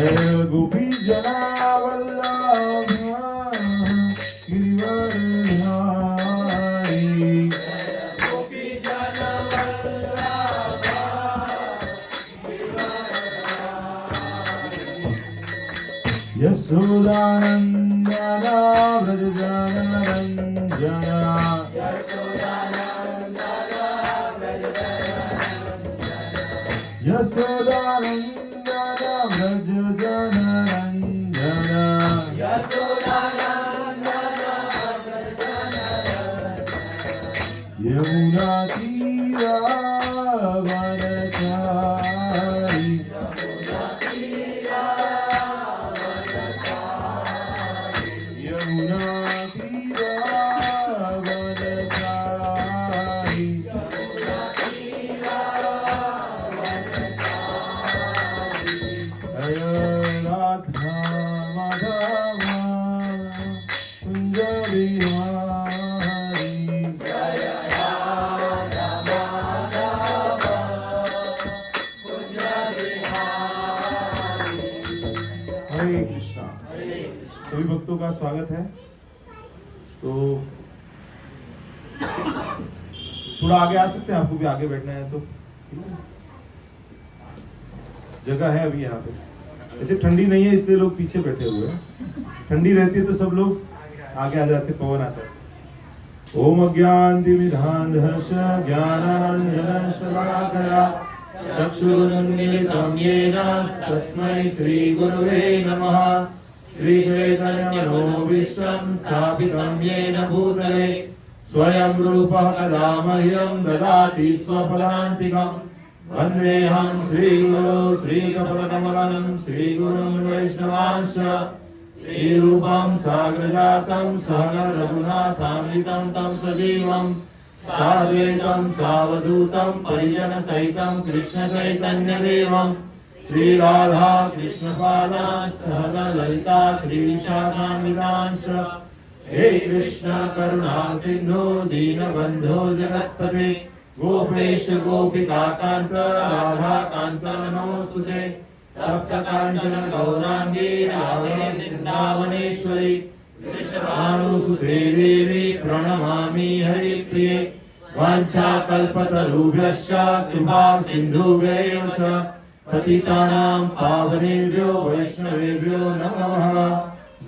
जय गोपी जनावल्लभ गिरिवरधारी। यशोदानंदन व्रज जनरंजन। यशोदानंदन व्रज जनरंजन। यमुना तीरावनचारी। यमुना तीरावनचारी। जय राधा माधव कुंज बिहारी। हरे कृष्णा। सभी भक्तों का स्वागत है। तो थोड़ा आगे आ सकते हैं, आपको भी आगे बैठना है तो जगह है अभी यहाँ पे। ऐसे ठंडी नहीं है इसलिए लोग पीछे बैठे हुए हैं। ठंडी रहती है तो सब लोग आगे आ जाते, पवन आता है। ओम अज्ञानतिमिरान्धस्य ज्ञानाञ्जनं शलाकया चक्षुरुन्मीलितं येन तस्मै श्रीगुरवे नमः। श्रीचैतन्यमनोभीष्टं स्थापितं येन भूतले स्वयं रूपः कदा मह्यं ददाति स्वपदान्तिकम्। वन्देऽहं श्रीगुरो श्रीकमलकमलं श्रीगुरुं वैष्णवांश्च श्रीरूपं साग्रजातं सहगण रघुनाथान्वितं तं सजीवं साद्वैतं सावधूतं परिजनसहितं कृष्णचैतन्यदेवं श्रीराधा कृष्णपादान् सहगण ललिता श्रीविशाखान्वितांश्च। हे कृष्ण करुणा सिन्धो दीनबन्धो जगत्पते गोपेश गोपिका कांत राधा कांत नमोस्तुते। सप्त कांचन गौरांगी राधे वृंदावनेश्वरी वृषभानुसुते देवी प्रणमामि हरिप्रिये। वाञ्छाकल्पतरुभ्यश्च कृपा सिन्धुभ्यैव च पतितानां पावनेभ्यो वैष्णवेभ्यो नमः।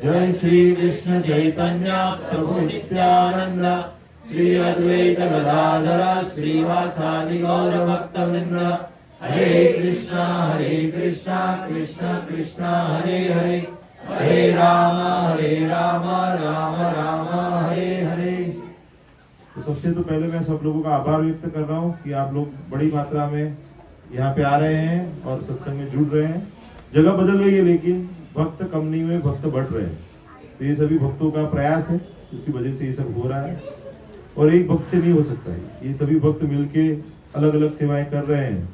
जय श्री कृष्ण चैतन्य प्रभु नित्यानंद श्री अद्वैत गदाधर श्रीवासादि गौर भक्तवृंद। हरे कृष्णा कृष्ण कृष्ण हरे हरे हरे राम राम राम हरे हरे। तो सबसे तो पहले मैं सब लोगों का आभार व्यक्त कर रहा हूँ कि आप लोग बड़ी मात्रा में यहाँ पे आ रहे हैं और सत्संग में जुड़ रहे हैं। जगह बदल गई है लेकिन भक्त कम नहीं हुए, भक्त बढ़ रहे हैं। तो ये सभी भक्तों का प्रयास है, उसकी वजह से ये सब हो रहा है और एक भक्त से नहीं हो सकता है। ये सभी भक्त मिलके अलग अलग सेवाएं कर रहे हैं।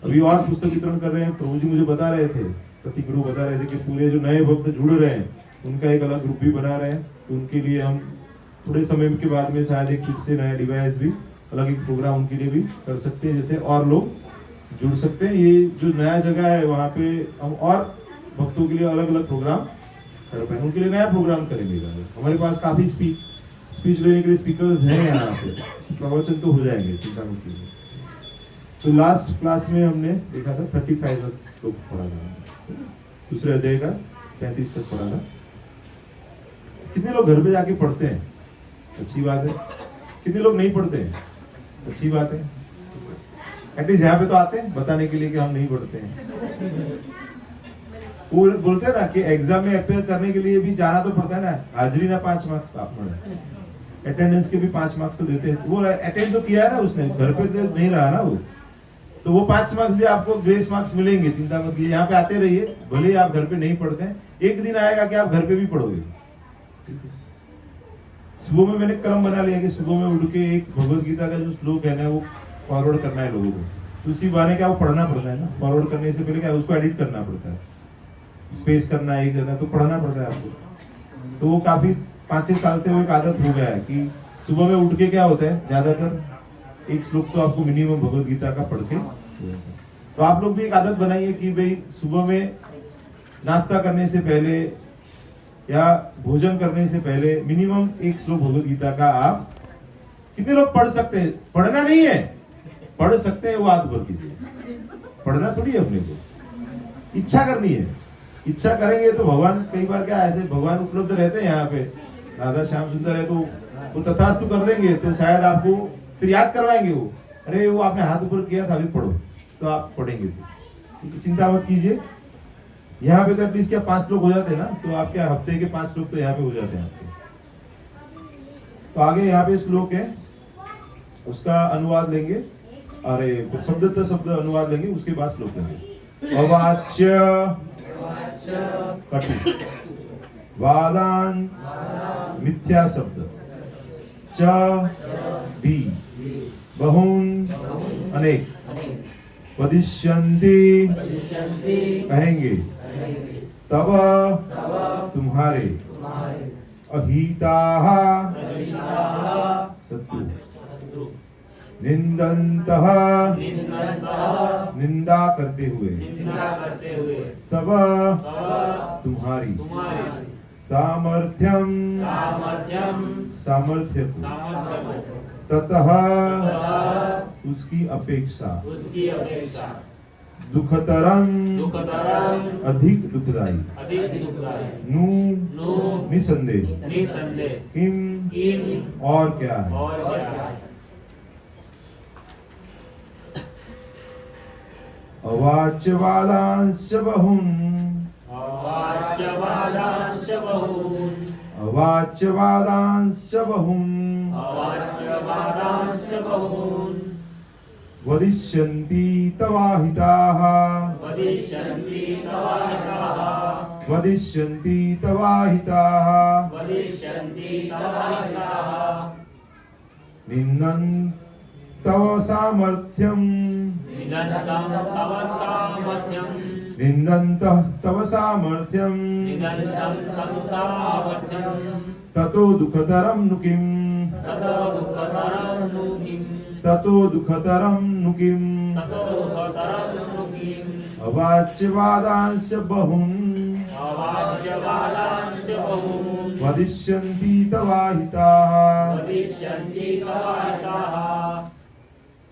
अभी और पुस्तक वितरण कर रहे हैं। प्रभु जी मुझे बता रहे थे, प्रति गुरु बता रहे थे कि पूरे जो नए भक्त जुड़ रहे हैं उनका एक अलग ग्रुप भी बना रहे हैं। तो उनके लिए हम थोड़े समय के बाद में शायद एक फिर से नया डिवाइस भी, अलग एक प्रोग्राम उनके लिए भी कर सकते हैं, जैसे और लोग जुड़ सकते हैं। ये जो नया जगह है वहाँ पे हम और भक्तों के लिए अलग अलग प्रोग्राम कर पाए, उनके लिए नया प्रोग्राम करेंगे। हमारे पास काफी स्पीच लेने के लिए स्पीकर्स हैं यहाँ पे, प्रवचन तो हो जाएंगे, चिंता मत कीजिए। तो लास्ट क्लास में हमने देखा था 35 तक लोग पढ़ा था, दूसरे अध्याय का 35 तक पढ़ा था। कितने लोग घर पे जाके पढ़ते हैं? अच्छी बात है। कितने लोग नहीं पढ़ते हैं? अच्छी बात है। एटलीस्ट यहाँ पे तो आते हैं बताने के लिए कि हम नहीं पढ़ते हैं। वो बोलते हैं ना कि एग्जाम में अपेयर करने के लिए भी जाना तो पड़ता है ना। हाजिरी ना 5 मार्क्स का अटेंडेंस के भी 5 मार्क्स तो देते हैं। वो अटेंड तो किया है ना उसने, घर पे तो नहीं रहा ना वो, तो वो 5 मार्क्स भी आपको ग्रेस मार्क्स मिलेंगे, चिंता मत कीजिए। यहाँ पे आते रहिए, भले ही आप घर पे नहीं पढ़ते हैं, एक दिन आएगा कि आप घर पे भी पढ़ोगे। सुबह में मैंने क्रम बना लिया कि सुबह में उठ के एक भगवत गीता का जो श्लोक है ना वो फॉरवर्ड करना है लोगों को। तो उसी बहाने क्या वो पढ़ना पड़ता है ना, फॉरवर्ड करने से पहले क्या उसको एडिट करना पड़ता है, स्पेस करना है, करना है, तो पढ़ना पड़ता है आपको। तो वो काफी 5-6 साल से वो एक आदत हो गया है कि सुबह में उठ के क्या होता है, ज्यादातर एक श्लोक तो आपको मिनिमम भगवत गीता का पढ़ के। तो आप लोग भी एक आदत बनाइए कि भाई सुबह में नाश्ता करने से पहले या भोजन करने से पहले मिनिमम एक श्लोक भगवत गीता का आप कितने लोग पढ़ सकते हैं? पढ़ना नहीं है, पढ़ सकते हैं वो हाथ ऊपर कीजिए। पढ़ना थोड़ी है अपने को, इच्छा करनी है। इच्छा करेंगे तो भगवान, कई बार क्या ऐसे भगवान उपलब्ध रहते हैं यहाँ पे, राधा श्याम सुंदर है तो वो तथास्तु कर देंगे, तो शायद आपको फिर याद करवाएंगे वो, अरे वो आपने हाथ ऊपर किया था अभी पढ़ो, तो आप पढ़ेंगे। तो चिंता मत कीजिए, यहाँ पे तो एटलीस्ट क्या 5 लोग हो जाते हैं ना, तो आपके हफ्ते के 5 लोग तो यहाँ पे हो जाते हैं आपके। तो आगे यहाँ पे श्लोक है, उसका अनुवाद लेंगे, अरे शब्द शब्द अनुवाद लेंगे, उसके बाद श्लोक लेंगे। अवाच्य कटु वादान मिथ्या शब्द च भी बहुन अनेक वदिष्यन्ति कहेंगे तब तुम्हारे अहिताः शत्रु निंदन्तः निंदा करते हुए तब तुम्हारी सामर्थ्यम सामर्थ्य को ततः उसकी अपेक्षा दुखतरम अधिक दुखदायी नु निसंदेह किम और क्या है। अवाच्यवादांश्च बहुन् अवाच्यवादांश्च बहुन् वदिष्यन्ति तवाहिताः वदिष्यन्ति तवाहिताः निन्दन्तव सामर्थ्यम् निन्दन्तः तव सामर्थ्यम् ततो दुःखतरं नु किम् ततो दुःखतरं नु किम् अवाच्यवादांश्च बहुन् वदिष्यन्ति तवाहिताः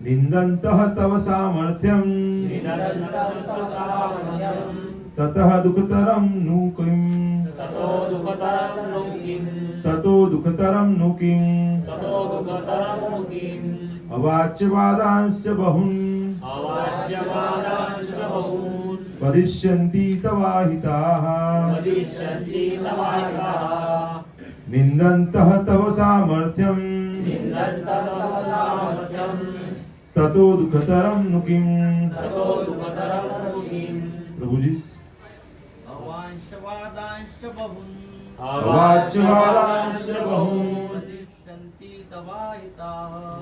निन्दन्तः तव सामर्थ्यम् ततः दुःखतरं नु किम् ततो दुःखतरं नु किम् अवाच्यवादांश्च बहुन् वदिष्यन्ति तवाहिताः निन्दन्तः तव सामर्थ्यम् ततो दुःखतरं नु किम्। प्रभु जी अवाच्यवादांश्च बहुन्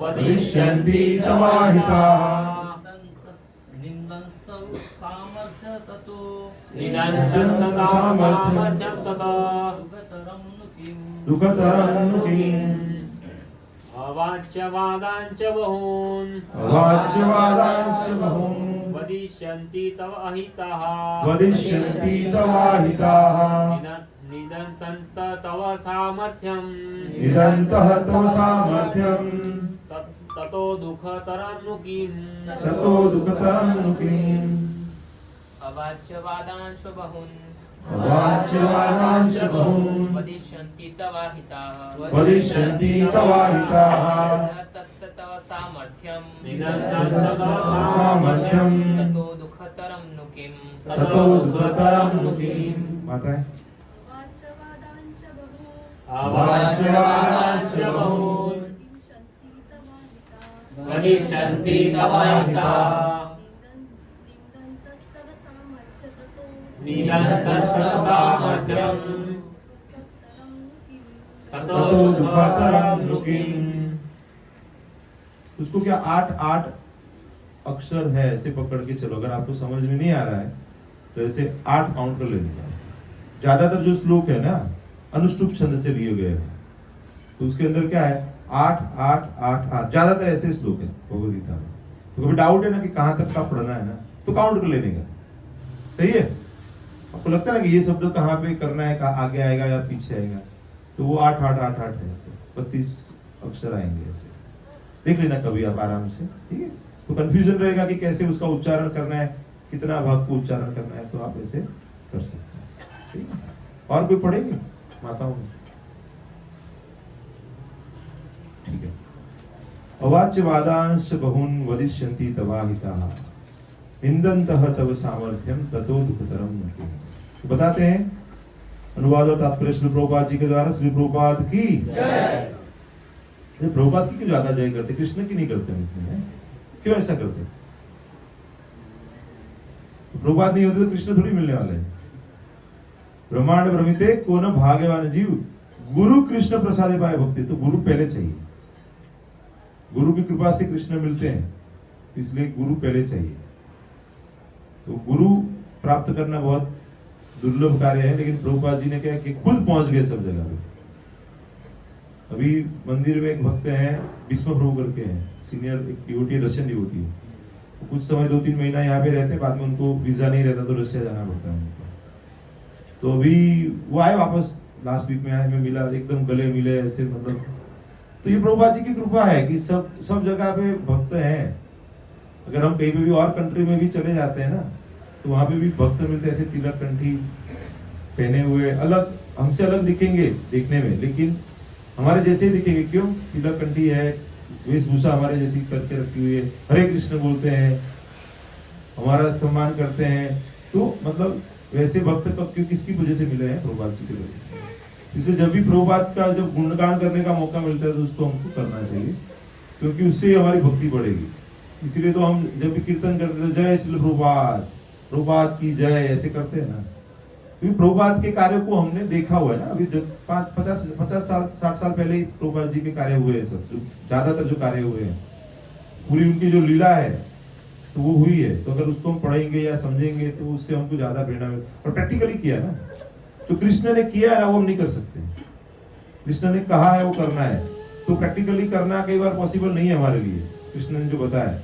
वदिष्यन्ति तवाहिताः निन्दन्तः सामर्थ्यं ततो दुःखतरं नु किम्। अवाच्यवादांश्च बहुन् अवाच्यवादांश्च बहुन् वदिष्यन्ति तव अहिताः वदिष्यन्ति तवाहिताः निदन्तन्त तव सामर्थ्यम् निदन्तः तव सामर्थ्यम् ततो दुःखतरं नु किम्। ततो दुःखतरं नु किम्। अवाच्यवादांश्च बहुन् अवाच्यवादांश्च बहुन् वदिष्यन्ति तवाहिताः वदिष्यन्ति तवाहिताः तव सामर्थ्यम् सामर्थ्यम् ततो दुःखतरं नु किम्। ततो दुःखतरं नु किम्। माता अवाच्यवादांश्च बहुन् वदिष्यन्ति तवाहिताः निदन्तस्तव सामर्थ्यम् ततो दुःखतरं नु किम्। उसको क्या 8 अक्षर है, ऐसे पकड़ के चलो। अगर आपको समझ में नहीं आ रहा है तो ऐसे 8 काउंट कर लेना। ज्यादातर जो श्लोक है ना अनुष्टुप छंद से लिए गए हैं, तो उसके अंदर क्या है 8 8 8 8, ज्यादातर ऐसे श्लोक है भगवद गीता में। तो कभी डाउट है ना कि कहां तक का पढ़ना है ना, तो काउंट कर लेने का, सही है। आपको लगता है ना कि ये शब्द कहाँ पे करना है, आगे आएगा या पीछे आएगा, तो वो 8 8 8 8 है, ऐसे 32 अक्षर आएंगे ऐसे। देख लेना कभी आप आराम से, ठीक है। तो कंफ्यूजन रहेगा कि कैसे उसका उच्चारण करना है, कितना भाग को उच्चारण करना है, तो आप ऐसे कर सकते हैं, ठीक है। और कोई पढ़ेंगे माताओं में? ठीक है। अवाच्य वादांश बहुन वदिष्यन्ति तवाहिताः निंदन्तः तव सामर्थ्यम ततो दुःखतरम मुक्तिः। तो बताते हैं अनुवाद और तात्पर्य श्री प्रभुपाद जी के द्वारा। श्री प्रभुपाद की जय। प्रभुपाद की क्यों ज्यादा जय करते, कृष्ण की नहीं करते हैं? क्यों ऐसा करते? प्रभुपाद नहीं होते तो कृष्ण थोड़ी मिलने वाले हैं। ब्रह्मांड भ्रमिते को न भाग्यवान जीव गुरु कृष्ण प्रसादे पाए भक्ति। तो गुरु पहले चाहिए, गुरु की कृपा से कृष्ण मिलते हैं, इसलिए गुरु पहले चाहिए। तो गुरु प्राप्त करना बहुत दुर्लभ कार्य है, लेकिन प्रभुपाद जी ने क्या कि खुद पहुंच गए सब जगह पे। अभी मंदिर में एक भक्त हैं भीष्म प्रभु करके हैं, सीनियर एक डिवोटी, रशियन डिवोटी है। तो कुछ समय 2-3 महीना यहाँ पे रहते, बाद में उनको वीजा नहीं रहता तो रशिया जाना पड़ता है उनको। तो अभी वो आए वापस, लास्ट वीक में आए, मैं मिला, एकदम गले मिले ऐसे, मतलब। तो ये प्रभुपाद जी की कृपा है कि सब जगह पे भक्त हैं। अगर हम कहीं पे भी और कंट्री में भी चले जाते हैं ना, तो वहां पे भी भक्त मिलते, ऐसे तिलक कंठी पहने हुए, अलग हमसे अलग दिखेंगे देखने में, लेकिन हमारे जैसे ही दिखेंगे। क्यों? तिलक कंठी है, वेशभूषा हमारे जैसी करके रखी हुई है, हरे कृष्ण बोलते हैं, हमारा सम्मान करते हैं। तो मतलब वैसे भक्त क्यों, किसकी वजह से मिले हैं? प्रभुपाद जी की वजह से। इसलिए जब भी प्रभुपाद का जब गुणगान करने का मौका मिलता है तो उसको हमको करना चाहिए, क्योंकि उससे हमारी भक्ति बढ़ेगी। इसीलिए तो हम जब भी कीर्तन करते हैं जय श्री प्रभुपाद, प्रभुपाद की जय, ऐसे करते हैं ना। क्योंकि प्रभुपाद के कार्यों को हमने देखा हुआ है ना। अभी 50 साल 60 साल पहले ही प्रभुपाद जी के कार्य हुए हैं, सब ज्यादातर जो कार्य हुए हैं, पूरी उनकी जो लीला है तो वो हुई है। तो अगर उसको हम पढ़ेंगे या समझेंगे तो उससे हमको ज्यादा प्रेरणा मिले। और प्रैक्टिकली किया ना, तो कृष्ण ने किया है ना, वो हम नहीं कर सकते। कृष्ण ने कहा है वो करना है, तो प्रैक्टिकली करना कई बार पॉसिबल नहीं है हमारे लिए, कृष्ण ने जो बताया,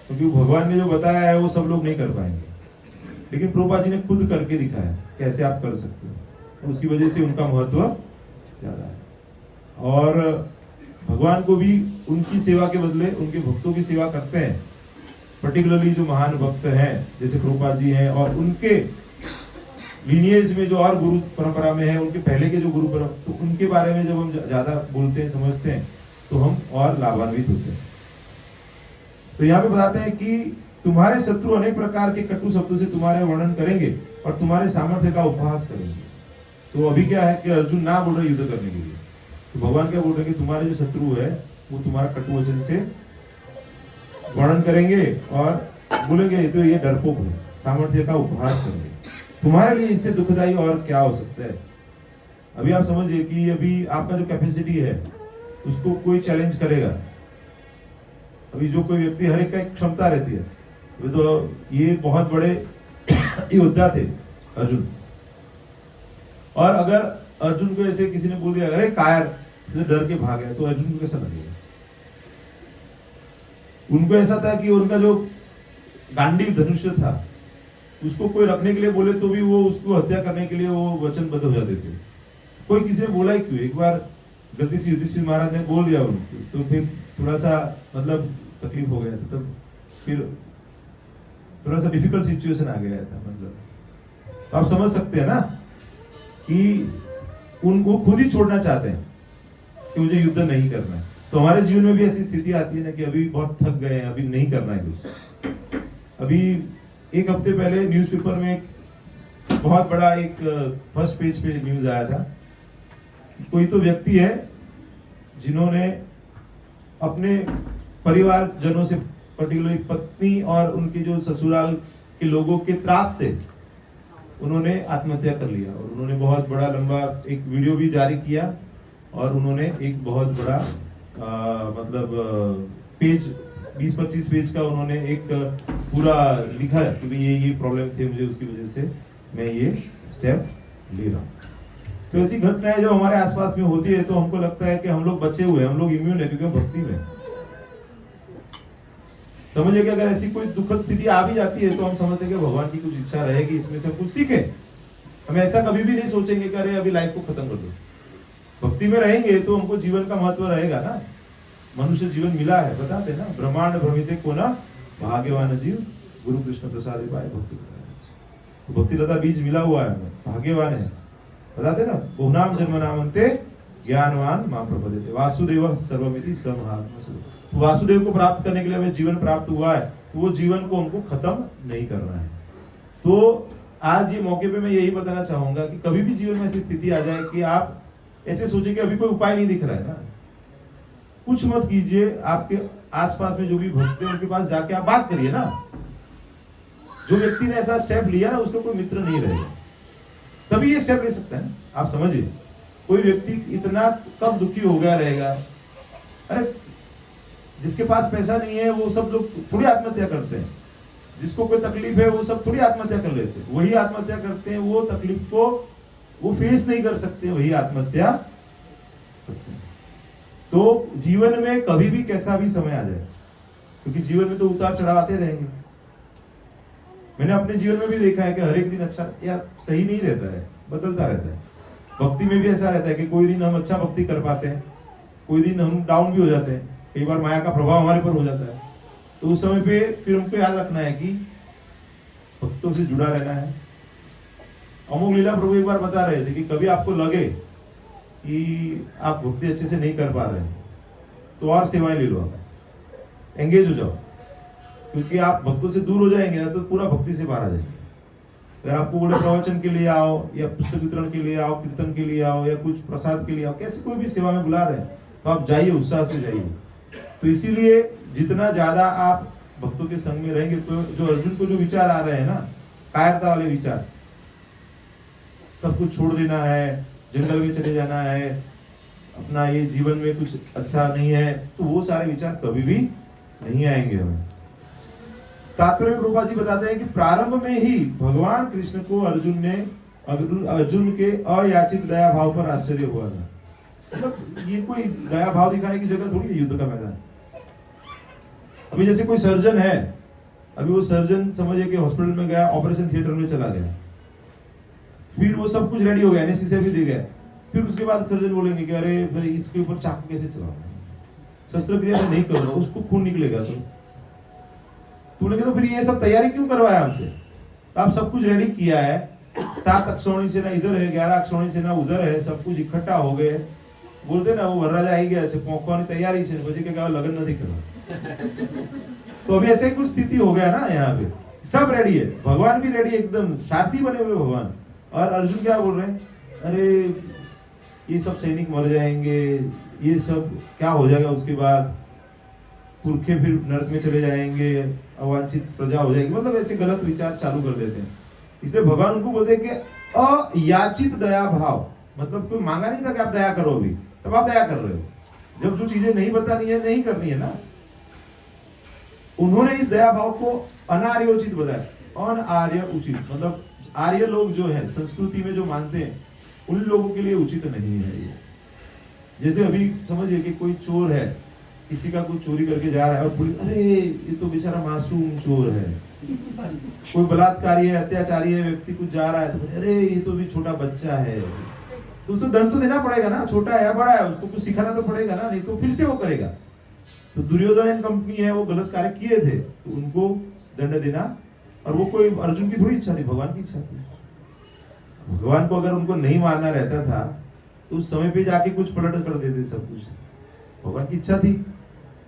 क्योंकि भगवान ने जो बताया है वो सब लोग नहीं कर पाएंगे। लेकिन प्रभुपाद जी ने खुद करके दिखाया कैसे आप कर सकते हो, उसकी वजह से उनका महत्व ज्यादा है। और भगवान को भी उनकी सेवा के बदले उनके भक्तों की सेवा करते हैं। पर्टिकुलरली जो महान भक्त हैं जैसे प्रभुपाद जी हैं, और उनके लीनिएज में जो और गुरु परंपरा में है, उनके पहले के जो गुरु परंपरा, तो उनके बारे में जब हम ज्यादा बोलते हैं, समझते हैं, तो हम और लाभान्वित होते हैं। तो यहाँ पे बताते हैं कि तुम्हारे शत्रु अनेक प्रकार के कटु शब्दों से तुम्हारे वर्णन करेंगे और तुम्हारे सामर्थ्य का उपहास करेंगे। तो अभी क्या है कि अर्जुन ना बोल रहे युद्ध करने के लिए, तो भगवान क्या बोल रहे हैं कि तुम्हारे जो शत्रु है वो तुम्हारा कटु वचन से वर्णन करेंगे और बोलेंगे तो ये डरपोक है, सामर्थ्य का उपहास करेंगे। तुम्हारे लिए इससे दुखदाई और क्या हो सकता है? अभी आप समझिए कि अभी आपका जो कैपेसिटी है उसको कोई चैलेंज करेगा। अभी जो कोई व्यक्ति, हर एक का एक क्षमता रहती है। तो ये बहुत बड़े योद्धा थे अर्जुन, और अगर अर्जुन को ऐसे किसी ने बोल दिया अरे कायर, तो डर के भाग गया, तो अर्जुन को कैसा लगेगा? उनको ऐसा था कि उनका जो गांडीव धनुष्य था उसको कोई रखने के लिए बोले तो भी वो उसको हत्या करने के लिए वो वचनबद्ध हो जाते थे। कोई किसी ने बोला ही क्यों? एक बार गलती से युधिष्ठिर महाराज ने बोल दिया उनको, तो फिर थोड़ा सा मतलब तकलीफ हो गया था, तब फिर थोड़ा सा डिफिकल्ट सिचुएशन आ गया था। मतलब तो आप समझ सकते हैं ना कि उनको खुद ही छोड़ना चाहते हैं कि मुझे युद्ध नहीं करना है। तो हमारे जीवन में भी ऐसी स्थिति आती है ना कि अभी बहुत थक गए हैं, अभी नहीं करना है कुछ। अभी एक हफ्ते पहले न्यूज़पेपर में बहुत बड़ा एक फर्स्ट पेज पे न्यूज आया था। कोई तो व्यक्ति है जिन्होंने अपने परिवार जनों से, पर्टिकुलरली पत्नी और उनके जो ससुराल के लोगों के त्रास से उन्होंने आत्महत्या कर लिया। और उन्होंने बहुत बड़ा लंबा एक वीडियो भी जारी किया, और उन्होंने एक बहुत बड़ा मतलब पेज 20-25 पेज का उन्होंने एक पूरा लिखा है कि ये प्रॉब्लम थे मुझे, उसकी वजह से मैं ये स्टेप ले रहा हूँ। तो ऐसी घटनाएं जो हमारे आसपास में होती है तो हमको लगता है कि हम लोग बचे हुए हैं, हम लोग इम्यून है, क्योंकि हम भक्ति में। समझिए कि अगर ऐसी कोई दुखद स्थिति आ भी जाती है तो हम समझते हैं कि भगवान की कुछ इच्छा रहेगी, इसमें से हम कुछ सीखें। हम ऐसा कभी भी नहीं सोचेंगे कि अरे अभी लाइफ को खत्म कर दो। भक्ति में रहेंगे तो हमको जीवन का महत्व रहेगा ना। मनुष्य जीवन मिला है, बताते ना, ब्रह्मांड भ्रमिते को ना भाग्यवान जीव गुरु कृष्ण प्रसाद पाए भक्ति। तो भक्ति लता बीज मिला हुआ है हमें, भाग्यवान है, बताते ना। बहुनाम जन्म नामंते ज्ञानवान मां प्रपद्यते वासुदेव सर्वमिति समहात्म। तो वासुदेव को प्राप्त करने के लिए हमें जीवन प्राप्त हुआ है, तो वो जीवन को हमको खत्म नहीं करना है। तो आज ये मौके पे मैं यही बताना चाहूंगा कि कभी भी जीवन में ऐसी स्थिति आ जाए कि आप ऐसे सोचे कि अभी कोई उपाय नहीं दिख रहा है ना, कुछ मत कीजिए। आपके आसपास में जो भी भक्त हैं उनके पास जाके आप बात करिए ना। जो व्यक्ति ने ऐसा स्टेप लिया ना उसको कोई मित्र नहीं रहेगा, तभी ये स्टेप ले सकता है। आप समझिए, कोई व्यक्ति इतना कब दुखी हो गया रहेगा। अरे जिसके पास पैसा नहीं है वो सब लोग थोड़ी आत्महत्या करते हैं, जिसको कोई तकलीफ है वो सब थोड़ी आत्महत्या कर लेते हैं। वही आत्महत्या करते हैं, वो तकलीफ को वो फेस नहीं कर सकते, वही आत्महत्या करते हैं। तो जीवन में कभी भी कैसा भी समय आ जाए, क्योंकि जीवन में तो उतार चढ़ाव आते रहेंगे। मैंने अपने जीवन में भी देखा है कि हर एक दिन अच्छा या सही नहीं रहता है, बदलता रहता है। भक्ति में भी ऐसा रहता है कि कोई दिन हम अच्छा भक्ति कर पाते हैं, कोई दिन हम डाउन भी हो जाते हैं, कई बार माया का प्रभाव हमारे पर हो जाता है। तो उस समय पे फिर हमको याद रखना है कि भक्तों से जुड़ा रहना है। अमोघ लीला प्रभु एक बार बता रहे थे कि कभी आपको लगे कि आप भक्ति अच्छे से नहीं कर पा रहे हैं तो और सेवाएं ले लो, आप एंगेज हो जाओ, क्योंकि आप भक्तों से दूर हो जाएंगे ना तो पूरा भक्ति से बाहर आ जाएंगे। अगर आपको बोले प्रवचन के लिए आओ या पुस्तक वितरण के लिए आओ, कीर्तन के लिए आओ या कुछ प्रसाद के लिए आओ, कैसे कोई भी सेवा में बुला रहे हैं तो आप जाइए, उत्साह से जाइए। तो इसीलिए जितना ज्यादा आप भक्तों के संग में रहेंगे तो जो अर्जुन को जो विचार आ रहे हैं ना, कायरता वाले विचार, सब कुछ छोड़ देना है, जंगल में चले जाना है, अपना ये जीवन में कुछ अच्छा नहीं है, तो वो सारे विचार कभी भी नहीं आएंगे हमें। तात्पर्य में प्रभुपाद जी बताते हैं कि प्रारंभ में ही भगवान कृष्ण को अर्जुन के अयाचित दया भाव पर आश्चर्य हुआ था। मतलब ये कोई दया भाव दिखाने की जगह थोड़ी है युद्ध का मैदान। अभी जैसे कोई सर्जन है, अभी वो सर्जन समझिए कि हॉस्पिटल में गया, ऑपरेशन थिएटर में चला गया, फिर वो सब कुछ रेडी हो गया, एनेस्थीसिया भी दे गया, फिर उसके बाद सर्जन बोलेंगे कि अरे भाई इसके ऊपर चाकू कैसे चलाओ, शस्त्रक्रिया से नहीं करो, उसको खून निकलेगा। तो तो फिर ये सब तैयारी क्यों करवाया हमसे? तो आप सब कुछ रेडी किया है, 7 अक्षौणी सेना इधर है, 11 अक्षौणी सेना उधर है, सब कुछ इकट्ठा हो गए। बोलते ना वो वरराजा आई गया છે પોંખવાની तैयारी છે, પછી કે लगन नहीं करना। तो अभी ऐसे कुछ स्थिति हो गया ना, यहाँ पे सब रेडी है, भगवान भी रेडी, एकदम सारथी बने हुए भगवान। और अर्जुन क्या बोल रहे हैं, अरे ये सब सैनिक मर जाएंगे, ये सब क्या हो जाएगा, उसके बाद पुरखे फिर नरक में चले जाएंगे, अवांछित प्रजा हो जाएगी, मतलब ऐसे गलत विचार चालू कर देते हैं। इसलिए भगवान उनको बोलते हैं कि अयाचित दया भाव, मतलब कोई मांगा नहीं था कि आप दया करो, अभी तब आप दया कर रहे हो। जब जो चीजें नहीं बतानी है, नहीं करनी है ना, उन्होंने इस दया भाव को अनार्योचित बताया। अनार्य उचित मतलब आर्य लोग जो है संस्कृति में जो मानते हैं उन लोगों के लिए उचित नहीं है ये। जैसे अभी समझिए कि कोई चोर है, किसी का कुछ चोरी करके जा रहा है और पुलिस, अरे ये तो बेचारा मासूम चोर है। कोई बलात्कारी है, अत्याचारी है, व्यक्ति कुछ जा रहा है तो अरे ये तो भी छोटा बच्चा है, तो उसको दंड तो देना पड़ेगा ना, छोटा है बड़ा है, उसको कुछ सिखाना तो पड़ेगा ना, नहीं तो फिर से वो करेगा। तो दुर्योधन एंड कंपनी है, वो गलत कार्य किए थे तो उनको दंड देना, और वो कोई अर्जुन की थोड़ी इच्छा थी, भगवान की इच्छा थी। भगवान को अगर उनको नहीं मारना रहता था तो उस समय पे जाके कुछ पलट कर देते सब कुछ। भगवान की इच्छा थी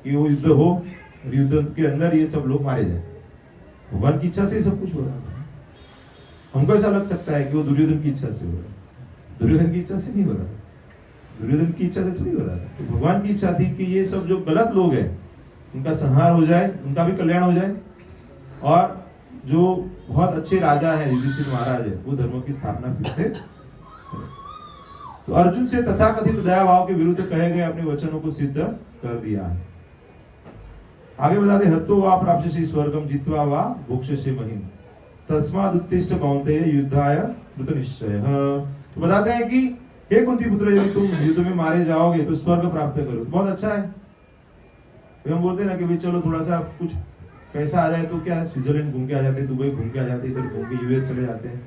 कि वो युद्ध हो, युद्ध के अंदर ये सब लोग मारे जाए, भगवान की इच्छा से सब कुछ हो रहा है। हमको ऐसा लग सकता है कि वो दुर्योधन की इच्छा से हो रहा है, दुर्योधन की इच्छा से नहीं हो रहा, दुर्योधन की इच्छा से थोड़ी हो रहा था। तो भगवान की इच्छा थी कि ये सब जो गलत लोग हैं उनका संहार हो जाए, उनका भी कल्याण हो जाए, और जो बहुत अच्छे राजा है युधिष्ठिर महाराज है, वो धर्म की स्थापना फिर से। तो अर्जुन से तथाकथित दया भाव के विरुद्ध कहे गए अपने वचनों को सिद्ध कर दिया है। आगे बताते, हतो वा प्राप्स्यसि स्वर्गम जित्वा वा भोक्ष्यसि महिम तस्माद् उत्तिष्ठ कौन्तेय युद्धाय कृतनिश्चयः। तो बताते हैं कि हे कुंती पुत्र, यदि तुम युद्ध में मारे जाओगे तो स्वर्ग प्राप्त करो, बहुत अच्छा है। तो हम बोलते हैं ना कि भाई चलो थोड़ा सा कुछ पैसा आ जाए तो क्या स्विट्जरलैंड घूम के आ जाते, दुबई घूम के आ जाते, इधर घूम के यूएस चले जाते हैं,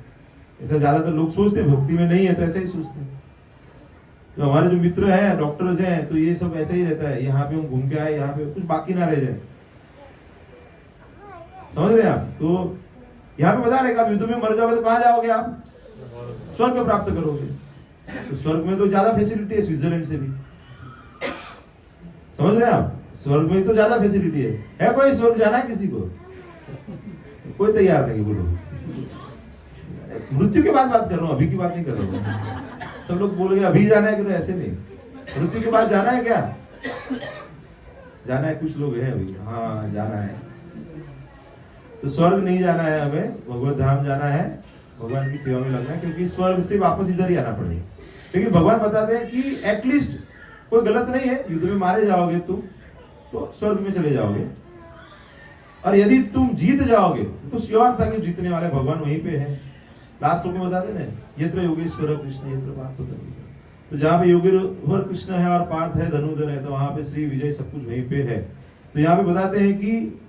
ऐसा ज्यादातर लोग सोचते हैं, भक्ति में नहीं है तो ऐसा ही सोचते हैं। तो हमारे जो मित्र हैं, डॉक्टर्स हैं, तो ये सब ऐसा ही रहता है, यहाँ पे हम घूम के आए, यहाँ पे कुछ बाकी ना रह जाए, समझ रहे हैं आप। तो यहाँ पे बता रहे आप युद्ध में मर जाओगे तो कहाँ जाओगे आप? स्वर्ग प्राप्त करोगे। तो स्वर्ग में तो ज्यादा फैसिलिटी है स्विट्जरलैंड से भी, समझ रहे हैं आप। स्वर्ग में तो ज्यादा फैसिलिटी है कोई स्वर्ग जाना है किसी को? कोई तैयार नहीं, बोलो। मृत्यु के बाद बात कर रहा हूँ, अभी की बात नहीं कर रहा हूँ। सब लोग बोलोगे अभी जाना है कि, तो ऐसे नहीं, मृत्यु के बाद जाना है क्या? जाना है, कुछ लोग हैं अभी, हाँ जाना है। तो स्वर्ग नहीं जाना है हमें, भगवत धाम जाना है, भगवान की सेवा में लगना है, क्योंकि स्वर्ग से वापस इधर ही आना पड़ेगा। लेकिन भगवान बताते हैं कि एटलीस्ट कोई गलत नहीं है, युद्ध में मारे जाओगे तुम तो स्वर्ग में चले जाओगे, और यदि तुम जीत जाओगे तो श्योर था कि जीतने वाले भगवान वहीं पे हैं। लास्ट में बताते ना, यत्र योगेश्वर कृष्ण यत्र पार्थ धनुधर। तो जहाँ पे योगेश्वर कृष्ण है और पार्थ है, धनुधर है, तो वहां पे श्री विजय सब कुछ वहीं पे है। तो यहाँ पे बताते हैं कि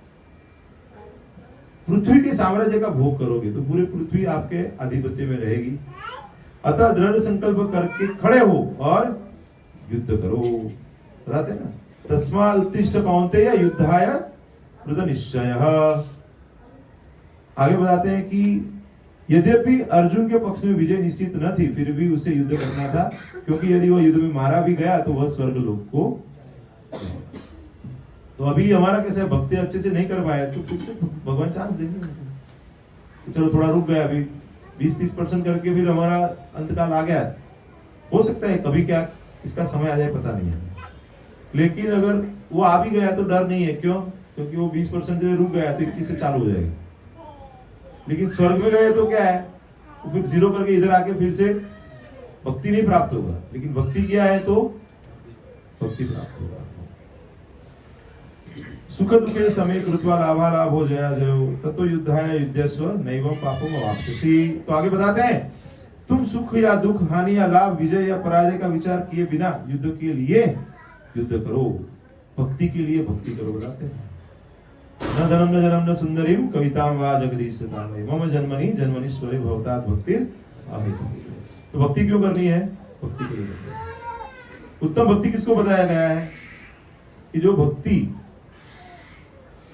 पृथ्वी के साम्राज्य का भोग करोगे तो पूरी पृथ्वी आपके आधिपत्य में रहेगी। अतः दृढ़ संकल्प करके खड़े हो और युद्ध करो, बताते हैं ना, तस्मात् उत्तिष्ठ कौन्तेय युद्धाय कृत निश्चयः। आगे बताते हैं कि यद्यपि अर्जुन के पक्ष में विजय निश्चित न थी, फिर भी उसे युद्ध करना था, क्योंकि यदि वह युद्ध में मारा भी गया तो वह स्वर्ग लोक को। तो अभी हमारा कैसे भक्ति अच्छे से नहीं कर पाया, तो फिर से भगवान चांस देंगे। तो चलो थोड़ा रुक गया, अभी 20-30% करके फिर हमारा अंतकाल आ गया, हो सकता है कभी क्या इसका समय आ जाए, पता नहीं है। लेकिन अगर वो आ भी गया तो डर नहीं है, क्यों? क्योंकि वो 20% से रुक गया तो 21 से चालू हो जाएगा। लेकिन स्वर्ग में गए तो क्या है, तो फिर 0 करके इधर आके फिर से भक्ति नहीं प्राप्त होगा। लेकिन भक्ति किया है तो भक्ति प्राप्त होगा। सुख दुखे समय कृत्वा लाभा लाभ हो जया जयो ततो युद्धाय युध्यस्व नैवं पापम अवाप्स्यसि। तो आगे बताते हैं, तुम सुख या दुख, हानि या लाभ, विजय या पराजय का विचार किए बिना युद्ध के लिए युद्ध करो, भक्ति के लिए भक्ति करो। बताते हैं, न धनम न जनम न सुंदरीम कविताम वा जगदीशताम मम जन्मनि जन्मनीश्वरे भवतात् भक्तिर् अहेतु। तो भक्ति क्यों करनी है? भक्ति के लिए। उत्तम भक्ति किसको बताया गया है कि जो भक्ति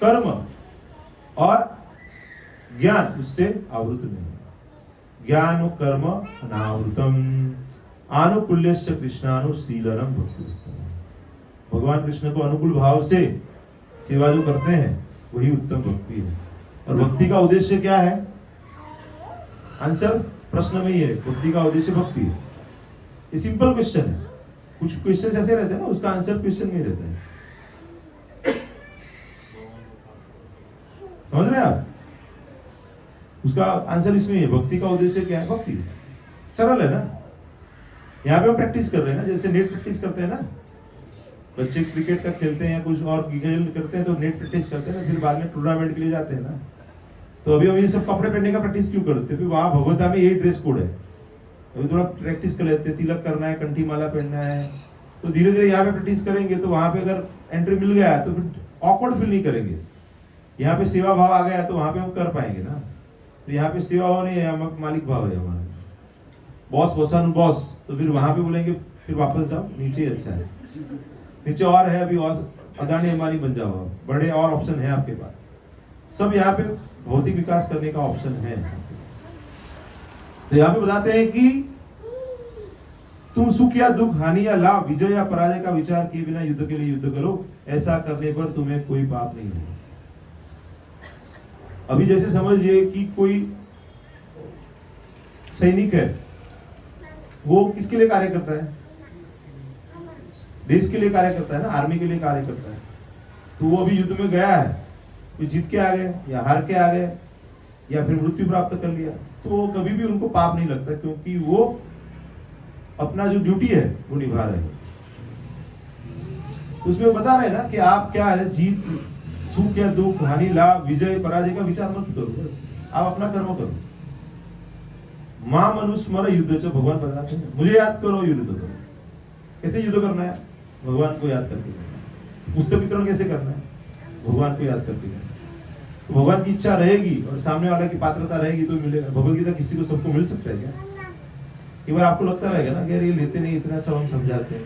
कर्म और ज्ञान उससे आवृत नहीं है। ज्ञान कर्म अनावृतम आनुकूल्यस्य कृष्णानुशीलनम भक्ति। भगवान कृष्ण को अनुकूल भाव से सेवा जो करते हैं वही उत्तम भक्ति है। और भक्ति का उद्देश्य क्या है? आंसर प्रश्न में ही है, भक्ति का उद्देश्य भक्ति है। ये सिंपल क्वेश्चन है। कुछ क्वेश्चन ऐसे रहते हैं ना, उसका आंसर क्वेश्चन में रहता है, समझ रहे हैं आप? उसका आंसर इसमें है, भक्ति का उद्देश्य क्या है? भक्ति। सरल है ना। यहाँ पे हम प्रैक्टिस कर रहे हैं ना, जैसे नेट प्रैक्टिस करते हैं ना, बच्चे क्रिकेट का खेलते हैं, कुछ और खेल करते हैं तो नेट प्रैक्टिस करते हैं ना, फिर बाद में टूर्नामेंट के लिए जाते हैं ना। तो अभी हम ये सब कपड़े पहनने का प्रैक्टिस क्यों करते हैं? फिर वहां भगवता में यही ड्रेस कोड है, अभी थोड़ा प्रैक्टिस कर लेते हैं, तिलक करना है, कंठी माला पहनना है, तो धीरे धीरे यहाँ पे प्रैक्टिस करेंगे तो वहां पे अगर एंट्री मिल गया तो फिर ऑकवर्ड फील नहीं करेंगे। यहाँ पे सेवा भाव आ गया तो वहां पे हम कर पाएंगे ना। तो यहाँ पे सेवा भाव नहीं है, हम मालिक भाव है हमारा, बॉस बॉसन बॉस। तो फिर वहां पे बोलेंगे फिर वापस जाओ, नीचे अच्छा है, नीचे और है, अभी और अदानी अंबानी बन जाओ, बड़े और ऑप्शन है आपके पास। सब यहाँ पे भौतिक विकास करने का ऑप्शन है। तो यहाँ पे बताते हैं कि तुम सुख या दुख, हानि या लाभ, विजय या पराजय का विचार किए बिना युद्ध के लिए युद्ध करो, ऐसा करने पर तुम्हें कोई पाप नहीं होगा। अभी जैसे समझिए कि कोई सैनिक है, वो किसके लिए कार्य करता है? देश के लिए कार्य करता है ना, आर्मी के लिए कार्य करता है। तो वो अभी युद्ध में गया है, कोई जीत के आ गए या हार के आ गए या फिर मृत्यु प्राप्त कर लिया, तो कभी भी उनको पाप नहीं लगता, क्योंकि वो अपना जो ड्यूटी है वो निभा रहे हैं। तो उसमें बता रहे हैं ना कि आप क्या है, जीत सुख या दुख, हानि लाभ, विजय पराजय का विचार मत करो, बस आप अपना कर्म करो। मां मनुस्मर युद्ध च, भगवान बताते हैं मुझे याद करो युद्ध करो। कैसे युद्ध करना है? भगवान को याद करके करना है। पुस्तक वितरण कैसे करना है? भगवान को याद करके करना है। तो भगवान की इच्छा रहेगी और सामने वाले की पात्रता रहेगी तो मिलेगा। भगवत गीता किसी को सबको मिल सकता है क्या? एक बार आपको लगता रहेगा ना कि यार ये लेते नहीं, इतना सब हम समझाते हैं।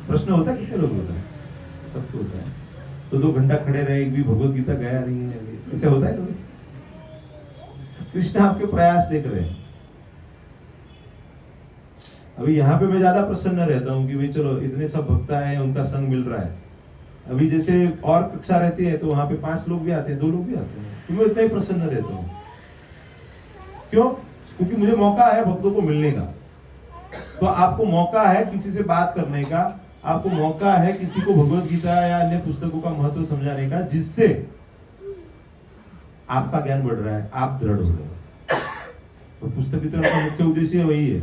प्रश्न होता है कितने लोग होता है? सबको होता है। तो 2 घंटा खड़े रहे, एक भी भगवत गीता गया नहीं है, ऐसे होता है कभी? कृष्ण आपके प्रयास देख रहे हैं। अभी यहाँ पे मैं ज्यादा प्रसन्न रहता हूँ कि भाई चलो इतने सब भक्त हैं, उनका संग मिल रहा है। अभी जैसे और कक्षा रहती है तो वहां पे 5 लोग भी आते हैं, 2 लोग भी आते हैं, तो मैं इतना ही प्रसन्न रहता हूँ। क्यों? क्योंकि मुझे मौका है भक्तों को मिलने का। तो आपको मौका है किसी से बात करने का, आपको मौका है किसी को भगवत गीता या अन्य पुस्तकों का महत्व समझाने का, जिससे आपका ज्ञान बढ़ रहा है, आप दृढ़ हो रहे हो। और पुस्तक वितरण का मुख्य उद्देश्य वही है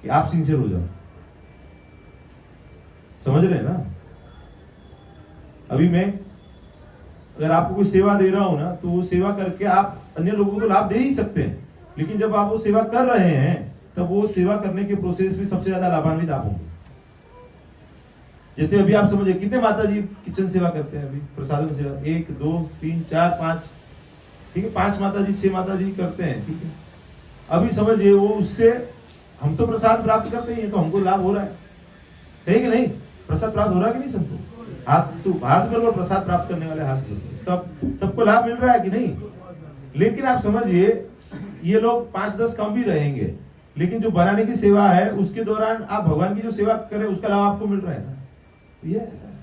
कि आप सिंसियर हो जाओ। समझ रहे हैं ना? अभी मैं अगर आपको कोई सेवा दे रहा हूं ना, तो वो सेवा करके आप अन्य लोगों को लाभ दे ही सकते हैं, लेकिन जब आप वो सेवा कर रहे हैं तब वो सेवा करने के प्रोसेस में सबसे ज्यादा लाभान्वित आप होंगे। जैसे अभी आप समझिए कितने माता जी किचन सेवा करते हैं, अभी प्रसादन सेवा 1 2 3 4 5, ठीक है, 5 माता जी 6 माता जी करते हैं, ठीक है। अभी समझिए वो उससे हम तो प्रसाद प्राप्त करते हैं, तो हमको लाभ हो रहा है, सही कि नहीं? प्रसाद प्राप्त हो रहा है कि नहीं सबको? हाथ पर प्रसाद प्राप्त करने वाले हाथ पर सबको लाभ मिल रहा है कि नहीं? लेकिन आप समझिए ये लोग 5-10 कम भी रहेंगे, लेकिन जो बनाने की सेवा है उसके दौरान आप भगवान की जो सेवा करें उसका लाभ आपको मिल रहा है ना। ये ऐसा है।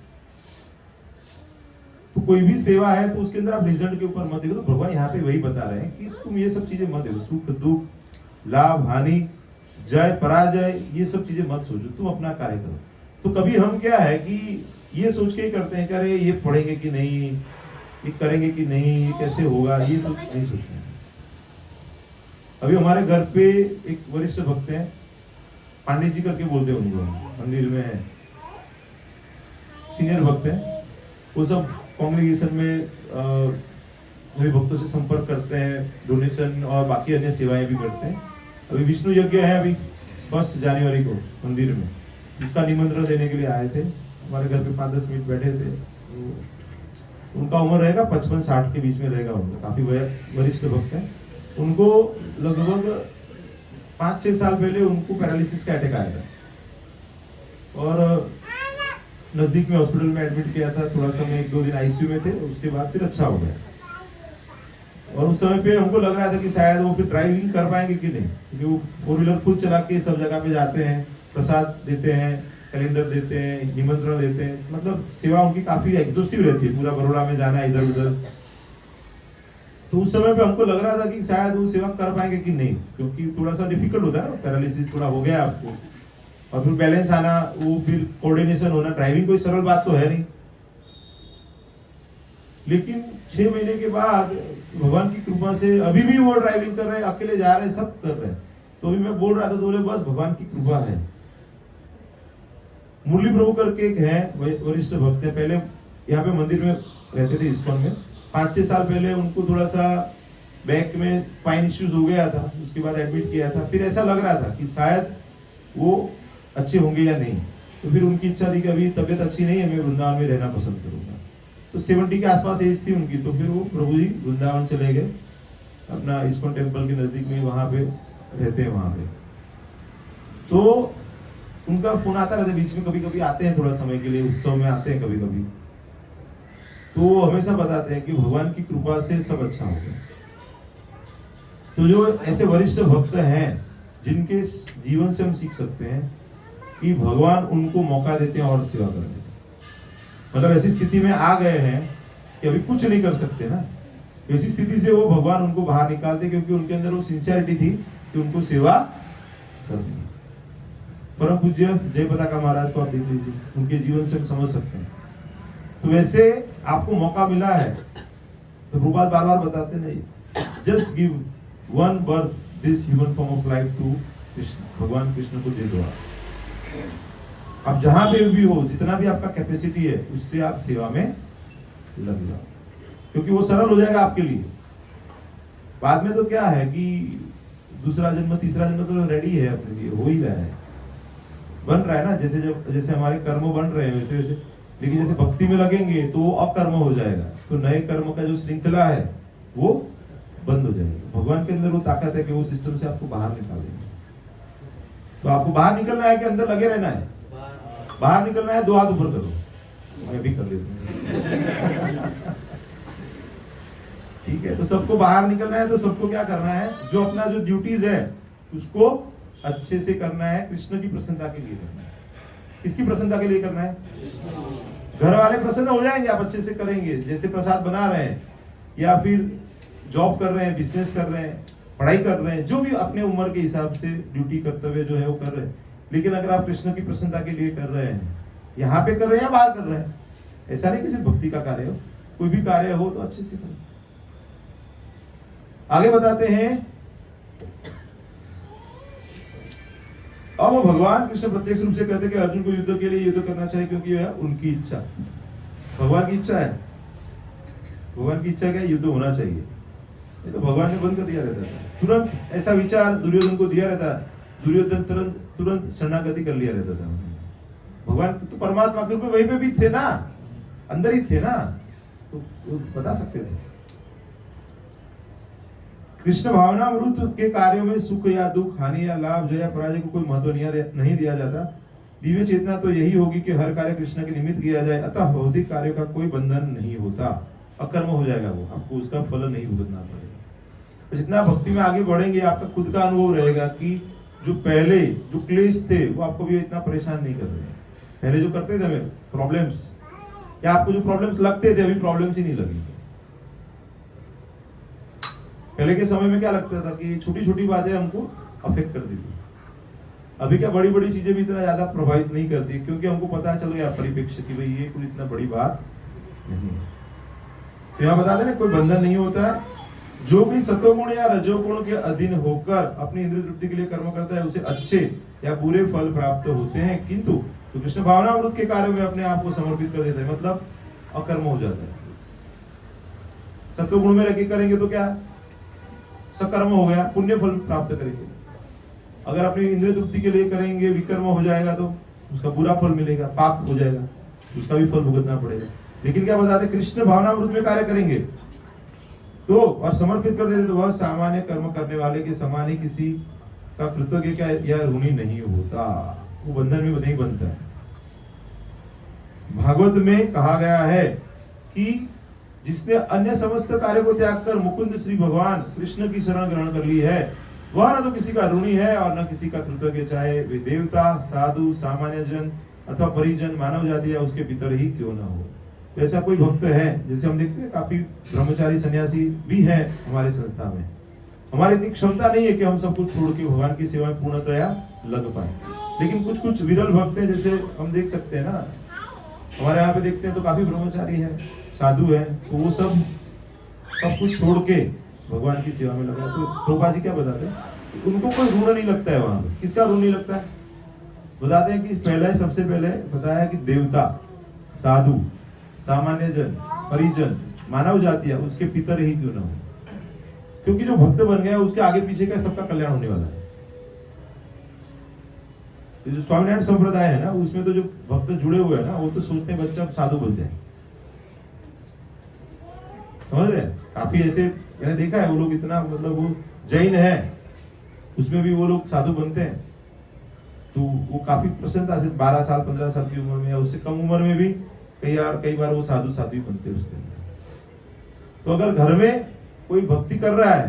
तो कोई भी सेवा है तो उसके अंदर आप रिजल्ट के ऊपर मत देखो। तो भगवान यहाँ पे वही बता रहे हैं कि तुम ये सब चीजें मत देखो, सुख दुख, लाभ हानि, जय पराजय, ये सब चीजें मत सोचो, तुम अपना कार्य करो। तो कभी हम क्या है कि ये सोच के ही करते हैं कि अरे ये पढ़ेंगे कि नहीं, ये करेंगे कि नहीं, ये कैसे होगा, ये सब नहीं सोचते हैं। अभी हमारे घर पे एक वरिष्ठ भक्त हैं, पांडे जी करके बोलते हैं उनको, मंदिर में सीनियर भक्त हैं। वो सब कांग्रेगेशन में सभी भक्तों से संपर्क करते हैं, डोनेशन और बाकी अन्य सेवाएं भी करते हैं। अभी विष्णु यज्ञ है अभी 1 जनवरी को मंदिर में, उसका निमंत्रण देने के लिए आए थे। हमारे घर पे 5-10 मिनट बैठे थे। तो उनका उम्र रहेगा 55-60 के बीच में रहेगा, उनका काफी वरिष्ठ भक्त है। उनको लगभग 5-6 साल पहले उनको पैरालिसिस का अटैक आया था और नजदीक में हॉस्पिटल में एडमिट किया था। थोड़ा समय 1-2 दिन आईसीयू में थे, उसके बाद फिर अच्छा हो गया। और उस समय पे हमको लग रहा था कि शायद वो फिर ड्राइविंग कर पाएंगे कि नहीं, क्योंकि वो 4 व्हीलर खुद चला के सब जगह पे जाते हैं, प्रसाद देते हैं, कैलेंडर देते हैं, निमंत्रण देते हैं, मतलब सेवा उनकी काफी एग्जॉस्टिव रहती है, पूरा बड़ौदा में जाना इधर उधर। तो उस समय पे हमको लग रहा था कि शायद वो सेवा कर पाएंगे कि नहीं, क्योंकि थोड़ा सा डिफिकल्ट होता है ना, पैरालिसिस थोड़ा हो गया आपको, और फिर बैलेंस आना, वो फिर कोऑर्डिनेशन होना, ड्राइविंग कोई सरल बात तो है नहीं। लेकिन 6 महीने के बाद भगवान की कृपा से अभी भी वो ड्राइविंग कर रहे हैं, अकेले जा रहे हैं, सब कर रहे हैं। तो भी मैं बोल रहा था, तो बोले बस भगवान की कृपा है। मुरली प्रभु करके एक है वरिष्ठ भक्त है, पहले यहाँ पे मंदिर में रहते थे इस्कॉन में। 5-6 साल पहले उनको थोड़ा सा बैक में स्पाइन इश्यूज हो गया था, उसके बाद एडमिट किया था। फिर ऐसा लग रहा था कि शायद वो अच्छे होंगे या नहीं, तो फिर उनकी इच्छा थी कि अभी तबीयत अच्छी नहीं है, मैं वृंदावन में रहना पसंद करूंगा। तो 70 के आसपास एज थी उनकी, तो फिर वो प्रभु जी वृंदावन चले गए, अपना इस्कॉन टेम्पल के नजदीक में वहां पे रहते हैं वहां पे। तो उनका फोन आता रहता है, बीच में कभी कभी आते हैं, थोड़ा समय के लिए उत्सव में आते हैं कभी कभी। तो वो हमेशा बताते हैं कि भगवान की कृपा से सब अच्छा हो गया। तो जो ऐसे वरिष्ठ भक्त हैं जिनके जीवन से हम सीख सकते हैं कि भगवान उनको मौका देते हैं और सेवा करते हैं। मतलब ऐसी स्थिति में आ गए हैं कि अभी कुछ नहीं कर सकते ना, ऐसी स्थिति से वो भगवान उनको बाहर निकालते, क्योंकि उनके अंदर वो सिंसियरिटी थी कि उनको सेवा करनी। परम पूज्य जय पताका महाराज को आप देख लीजिए, उनके जीवन से हम समझ सकते हैं। तो वैसे आपको मौका मिला है, तो प्रभुपाद बार बार बताते नहीं, just give one birth this human form of life to Krishna, भगवान कृष्ण को दे दो। आप जहां पे भी हो, जितना भी आपका कैपेसिटी है, उससे आप सेवा में लग जाओ, क्योंकि वो सरल हो जाएगा आपके लिए। बाद में तो क्या है कि दूसरा जन्म तीसरा जन्म तो रेडी है अपने लिए, हो ही रहा है, बन रहा है ना। जैसे हमारे कर्म बन रहे हैं, वैसे वैसे लेकिन जैसे भक्ति में लगेंगे तो वो अकर्म हो जाएगा, तो नए कर्म का जो श्रृंखला है वो बंद हो जाएगी। भगवान के अंदर वो ताकत है कि वो सिस्टम से आपको बाहर निकाल देंगे। तो आपको बाहर निकलना है कि अंदर लगे रहना है? बाहर निकलना है, 2 हाथ ऊपर करो, मैं भी कर लेता हूं। ठीक है, तो सबको बाहर निकलना है, तो सबको क्या करना है, जो अपना जो ड्यूटीज है उसको अच्छे से करना है, कृष्ण की प्रसन्नता के लिए करना है। किसकी प्रसन्नता के लिए करना है? घर वाले प्रसन्न हो जाएंगे, आप अच्छे से करेंगे, जैसे प्रसाद बना रहे हैं या फिर जॉब कर रहे हैं, बिजनेस कर रहे हैं, पढ़ाई कर रहे हैं, जो भी अपने उम्र के हिसाब से ड्यूटी कर्तव्य जो है वो कर रहे हैं। लेकिन अगर आप कृष्ण की प्रसन्नता के लिए कर रहे हैं, यहाँ पे कर रहे हैं या बाहर कर रहे हैं, ऐसा नहीं कि सिर्फ भक्ति का कार्य हो, कोई भी कार्य हो तो अच्छे से करें। आगे बताते हैं, अब भगवान कृष्ण प्रत्यक्ष रूप से कहते हैं कि अर्जुन को युद्ध के लिए युद्ध करना चाहिए, क्योंकि यह उनकी इच्छा, भगवान की इच्छा है। भगवान की इच्छा क्या? युद्ध होना चाहिए। ये तो भगवान ने बंद कर दिया रहता था, तुरंत ऐसा विचार दुर्योधन को दिया रहता, दुर्योधन तुरंत शरणागति कर लिया रहता था। भगवान तो परमात्मा के रूप में वहीं पे भी थे ना, अंदर ही थे ना, तो वो बता सकते थे। कृष्ण भावनामृत के कार्यों में सुख या दुख, हानि या लाभ, जय या पराजय को कोई महत्व नहीं दिया जाता। दिव्य चेतना तो यही होगी कि हर कार्य कृष्ण के निमित्त किया जाए, अतः भौतिक कार्यों का कोई बंधन नहीं होता, अकर्म हो जाएगा वो, आपको उसका फल नहीं भुगतना पड़ेगा। तो जितना भक्ति में आगे बढ़ेंगे, आपका खुद का अनुभव रहेगा कि जो पहले जो क्लेश थे वो आपको भी इतना परेशान नहीं कर रहे। पहले जो करते थे हमें प्रॉब्लम्स, या आपको जो प्रॉब्लम्स लगते थे अभी प्रॉब्लम्स ही नहीं लगी। पहले के समय में क्या लगता था कि छोटी छोटी बातें हमको अफेक्ट कर दी थी। अभी क्या बड़ी बड़ी चीजें भी इतना ज्यादा प्रभावित नहीं करती, क्योंकि हमको पता चल गया परिप्रेक्ष्य कि भाई ये कोई इतना बड़ी बात नहीं है। तो यहाँ बता दें ना, कोई बंधन नहीं होता है। जो भी सतोगुण या रजोगुण के अधीन होकर अपनी इंद्रिय तृप्ति के लिए कर्म करता है, उसे अच्छे या बुरे फल प्राप्त होते हैं, किंतु तो कृष्ण भावनामृत के कार्य में अपने आप को समर्पित कर देता है, मतलब अकर्म हो जाता है। सतोगुण में रह के करेंगे तो क्या? सकर्म हो गया, पुण्य फल प्राप्त करेंगे। अगर अपनी इंद्रिय तृप्ति के लिए करेंगे, विकर्म हो जाएगा तो उसका बुरा फल मिलेगा, पाप हो जाएगा, उसका भी फल भुगतना पड़ेगा। लेकिन क्या बताते, कृष्ण भावनामृत में कार्य करेंगे तो और समर्पित कर देते तो वह सामान्य कर्म करने वाले के समान ही किसी का कृतज्ञ क्या या ऋणी नहीं होता, वो बंधन में नहीं बनता है। भागवत में कहा गया है कि जिसने अन्य समस्त कार्य को त्याग कर मुकुंद श्री भगवान कृष्ण की शरण ग्रहण कर ली है, वह न तो किसी का ऋणी है और न किसी का कृतज्ञ, चाहे वे देवता, साधु, सामान्य जन अथवा परिजन, मानव जाति या उसके भीतर ही क्यों न हो। तो ऐसा कोई भक्त है, जैसे हम देखते हैं काफी ब्रह्मचारी सन्यासी भी है हमारे संस्था में। हमारी इतनी क्षमता नहीं है कि हम सब कुछ छोड़ के भगवान की सेवा में पूर्णतया लग पाए, लेकिन कुछ कुछ विरल भक्त हैं, जैसे हम देख सकते हैं ना, हमारे यहाँ पे देखते हैं तो काफी ब्रह्मचारी है, साधु है, तो वो सब कुछ छोड़ के भगवान की सेवा में लगा। तो प्रभुपाद जी क्या बताते हैं, उनको कोई ऋण नहीं लगता है वहां पे। किसका ऋण नहीं लगता है? बताते हैं कि पहले सबसे पहले बताया कि देवता, साधु, सामान्य जन, परिजन, मानव जातियां उसके पितर ही क्यों ना हो, क्योंकि जो भक्त बन गया उसके आगे पीछे का सबका कल्याण होने वाला है। जो स्वामीनारायण संप्रदाय है ना, उसमें तो जो भक्त जुड़े हुए हैं ना, वो तो सोचते हैं बच्चा साधु बन जाए, समझ रहे हैं? काफी ऐसे मैंने देखा है, वो लोग इतना मतलब वो जैन है, उसमें भी वो लोग साधु बनते हैं, तो वो काफी प्रसन्नता से 12 साल 15 साल की उम्र में या उससे कम उम्र में भी कई बार वो साधु साध्वी बनते हैं उसके अंदर। तो अगर घर में कोई भक्ति कर रहा है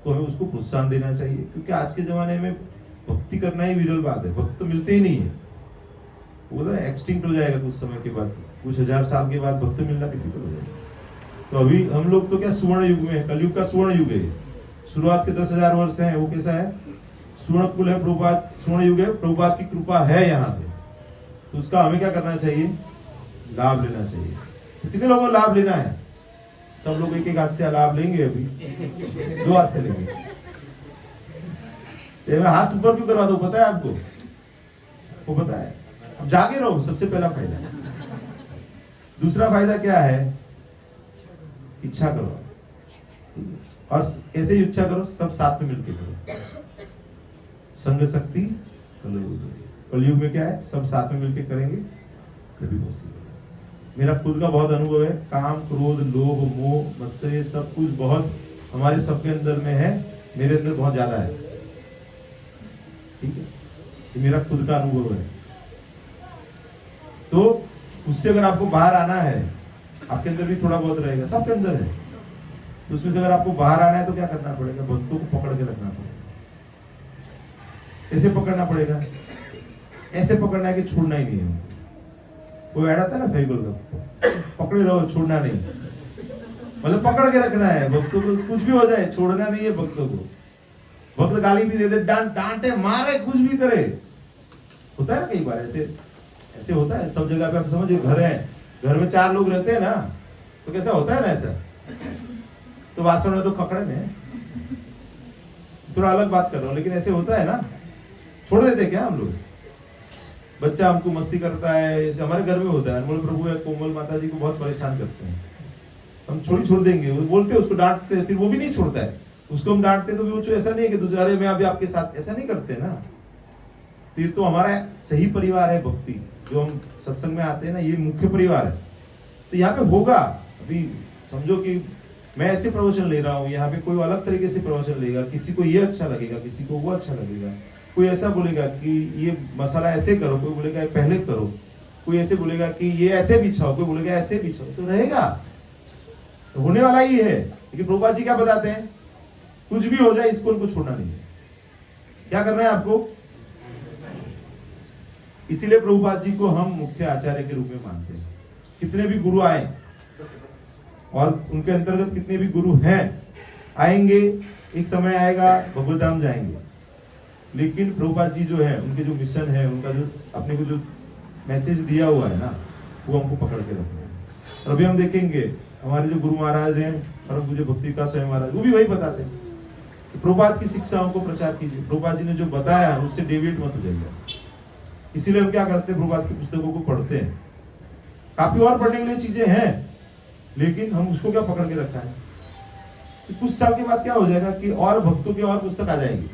तो हमें उसको प्रोत्साहन देना चाहिए, क्योंकि आज के जमाने में भक्ति करना ही विरल बात है, भक्त मिलते ही नहीं है, वो तो एक्सटिंक्ट हो जाएगा कुछ समय के बाद, कुछ हजार साल के बाद भक्त मिलना डिफिकल्ट हो जाएगा। तो अभी हम लोग तो क्या स्वर्ण युग में है, कलयुग का स्वर्ण युग है। शुरुआत के 10,000 वर्ष हैं, वो कैसा है? स्वर्ण कुल है, प्रभुपाद स्वर्ण युग है, प्रभुपाद की कृपा है यहाँ पे, तो उसका हमें क्या करना चाहिए? लाभ लेना चाहिए। तो कितने लोगों को लाभ लेना है? सब लोग एक एक हाथ से लाभ लेंगे, अभी 2 हाथ से लेंगे। मैं हाथ ऊपर क्यों करवा दूं, पता है आपको? वो पता है, अब जागे रहो, सबसे पहला फायदा। दूसरा फायदा क्या है? इच्छा करो, और कैसे इच्छा करो? सब साथ में मिलकर करो। संग शक्ति कलयुग में क्या है? सब साथ में मिलकर करेंगे तभी पॉसिबल है। मेरा खुद का बहुत अनुभव है, काम क्रोध लोभ मोह मत्सर ये सब कुछ बहुत हमारे सबके अंदर में है, मेरे अंदर बहुत ज्यादा है। ठीक है, ये मेरा खुद का अनुभव है। तो उससे अगर आपको बाहर आना है, आपके अंदर भी थोड़ा बहुत रहेगा, सबके अंदर है, तो उसमें से अगर आपको बाहर आना है तो क्या करना पड़ेगा? भक्तों को पकड़ के रखना पड़ेगा। ऐसे पकड़ना पड़ेगा, ऐसे पकड़ना है कि छोड़ना ही नहीं है। वो ऐड आता है ना फेविकोल का, पकड़े रहो छोड़ना नहीं, मतलब पकड़ के रखना है भक्तों को, कुछ भी हो जाए छोड़ना नहीं है भक्तों को। भक्त गाली भी दे दे, डांटे मारे, कुछ भी करे, होता है ना कई बार ऐसे, ऐसे होता है सब जगह पे। आप समझिए घर है, घर में 4 लोग रहते हैं ना, तो कैसा होता है ना ऐसा, तो वासण में तो खकड़े में, थोड़ा अलग बात कर रहा हूं, लेकिन ऐसे होता है ना, छोड़ देते क्या हम लोग? बच्चा हमको मस्ती करता है, जैसे हमारे घर में होता है, अनमोल प्रभु या कोमल माता जी को बहुत परेशान करते हैं, हम छोड़ देंगे, वो बोलते हैं उसको, डांटते हैं, फिर वो भी नहीं छोड़ता है, उसको हम डांटते तो भी वो ऐसा नहीं है कि दूसरे अरे मैं अभी आपके साथ, ऐसा नहीं करते ना। तो ये तो हमारा सही परिवार है भक्ति, जो हम सत्संग में आते हैं ना, ये मुख्य परिवार है। तो यहाँ पे होगा, अभी समझो कि मैं ऐसे प्रवचन ले रहा हूँ, यहाँ पे कोई अलग तरीके से प्रवचन लेगा, किसी को ये अच्छा लगेगा, किसी को वो अच्छा लगेगा, कोई ऐसा बोलेगा कि ये मसाला ऐसे करो, कोई बोलेगा पहले करो, कोई ऐसे बोलेगा कि ये ऐसे बिछाओ, कोई बोलेगा ऐसे बिछाओ, तो रहेगा, तो होने वाला ही है। लेकिन प्रभुपाद जी क्या बताते हैं? कुछ भी हो जाए इसको उनको छोड़ना नहीं है। क्या करना है आपको? इसीलिए प्रभुपाद जी को हम मुख्य आचार्य के रूप में मानते हैं। कितने भी गुरु आए और उनके अंतर्गत कितने भी गुरु हैं, आएंगे, एक समय आएगा भगवत धाम जाएंगे, लेकिन प्रभुपाद जी जो है, उनके जो मिशन है, उनका जो अपने को जो मैसेज दिया हुआ है ना, वो हमको पकड़ के रखना है। और अभी हम देखेंगे हमारे जो गुरु महाराज हैं, परम पूज्य भक्ति विकास स्वामी महाराज, वो भी वही बताते हैं कि प्रभुपाद की शिक्षाओं को प्रचार कीजिए, प्रभुपाद जी ने जो बताया उससे डेविएट मत हो जाइए। इसीलिए हम क्या करते हैं, प्रभुपाद की पुस्तकों को पढ़ते हैं। काफी और पढ़ने के लिए चीजें हैं, लेकिन हम उसको क्या पकड़ के रखा है कि कुछ साल के बाद क्या हो जाएगा कि और भक्तों की और पुस्तक आ जाएंगी।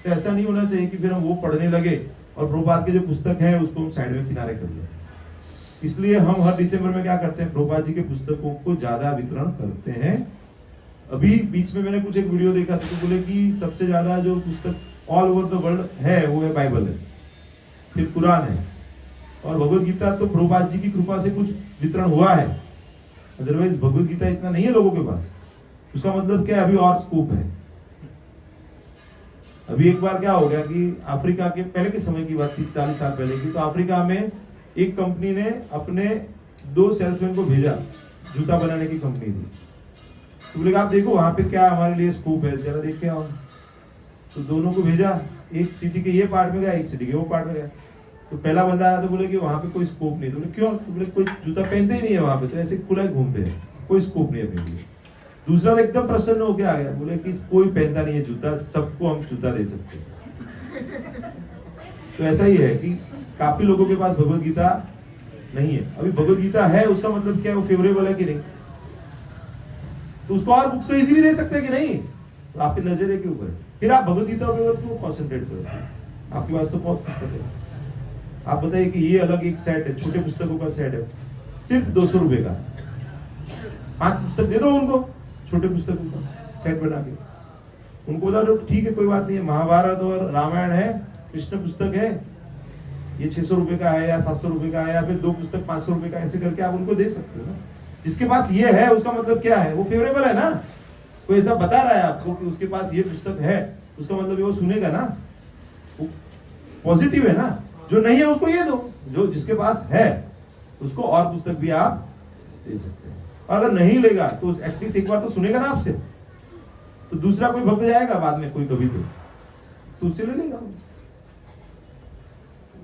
तो ऐसा नहीं होना चाहिए कि फिर हम वो पढ़ने लगे और प्रभुपाद के जो पुस्तक है उसको हम साइड में किनारे कर लें। इसलिए हम हर दिसंबर में क्या करते हैं, प्रभुपाद जी के पुस्तकों को ज्यादा वितरण करते हैं। अभी बीच में मैंने कुछ एक वीडियो देखा था, तो बोले कि सबसे ज्यादा जो पुस्तक ऑल ओवर द वर्ल्ड है वो है बाइबल है, फिर कुरान है, और भगवत गीता तो प्रभुपाद जी की कृपा से कुछ वितरण हुआ है, अदरवाइज भगवत गीता इतना नहीं है लोगों के पास। उसका मतलब क्या है, अभी और स्कोप है। अभी एक बार क्या हो गया कि अफ्रीका के पहले के समय की बात थी, 40 साल पहले की, तो अफ्रीका में एक कंपनी ने अपने 2 सेल्समैन को भेजा, जूता बनाने की कंपनी थी। तो बोले आप देखो वहां पे क्या हमारे लिए स्कोप है, जरा देख के आओ। तो दोनों को भेजा, एक सिटी के ये पार्ट में गया, एक सिटी के वो पार्ट में गया। तो पहला बंदा आया तो बोले कि वहां पे कोई स्कोप नहीं। तो बोले क्यों? तो बोले कोई जूता पहनते ही नहीं है वहां पे, तो ऐसे खुला ही घूमते हैं, कोई स्कोप नहीं है अपने लिए। दूसरा तो एकदम प्रसन्न होके आ गया, बोले कि कोई पहनता नहीं है जूता, सबको हम जूता दे सकते हैं। तो ऐसा ही है कि काफी लोगों के पास भगवत गीता नहीं है। अभी भगवत गीता है, उसका मतलब क्या है, वो फेवरेबल है कि नहीं? तो उसको और बुक्स तो इजीली दे सकते हैं कि नहीं? तो आपके नजरिए के ऊपर है। फिर आप भगवत गीता के ऊपर क्यों कॉन्सेंट्रेट करो? आपके पास तो बहुत पुस्तक है। आप बताइए कि ये अलग एक सेट है, छोटे पुस्तकों का सेट है, सिर्फ 200 रुपए का। 5 पुस्तक दे दो उनको, छोटे पुस्तकों का सेट बना के। उनको बता दो ठीक है, कोई बात नहीं है, महाभारत और रामायण है, कृष्ण पुस्तक है, ये 600 रुपए का है या 700 रुपए का है, या फिर 2 पुस्तक 500 रुपए का, ऐसे करके आप उनको दे सकते हो ना। जिसके पास ये है उसका मतलब क्या है, वो फेवरेबल है ना। कोई ऐसा बता रहा है आपको कि उसके पास ये पुस्तक है, उसका मतलब वो सुनेगा ना, वो पॉजिटिव है ना। जो नहीं है उसको ये दो, जो जिसके पास है उसको और पुस्तक भी आप दे सकते हैं। और अगर नहीं लेगा तो एटलीस्ट एक बार तो सुनेगा ना आपसे, तो दूसरा कोई भक्त जाएगा बाद में, कोई कभी तो उससे ले लेगा।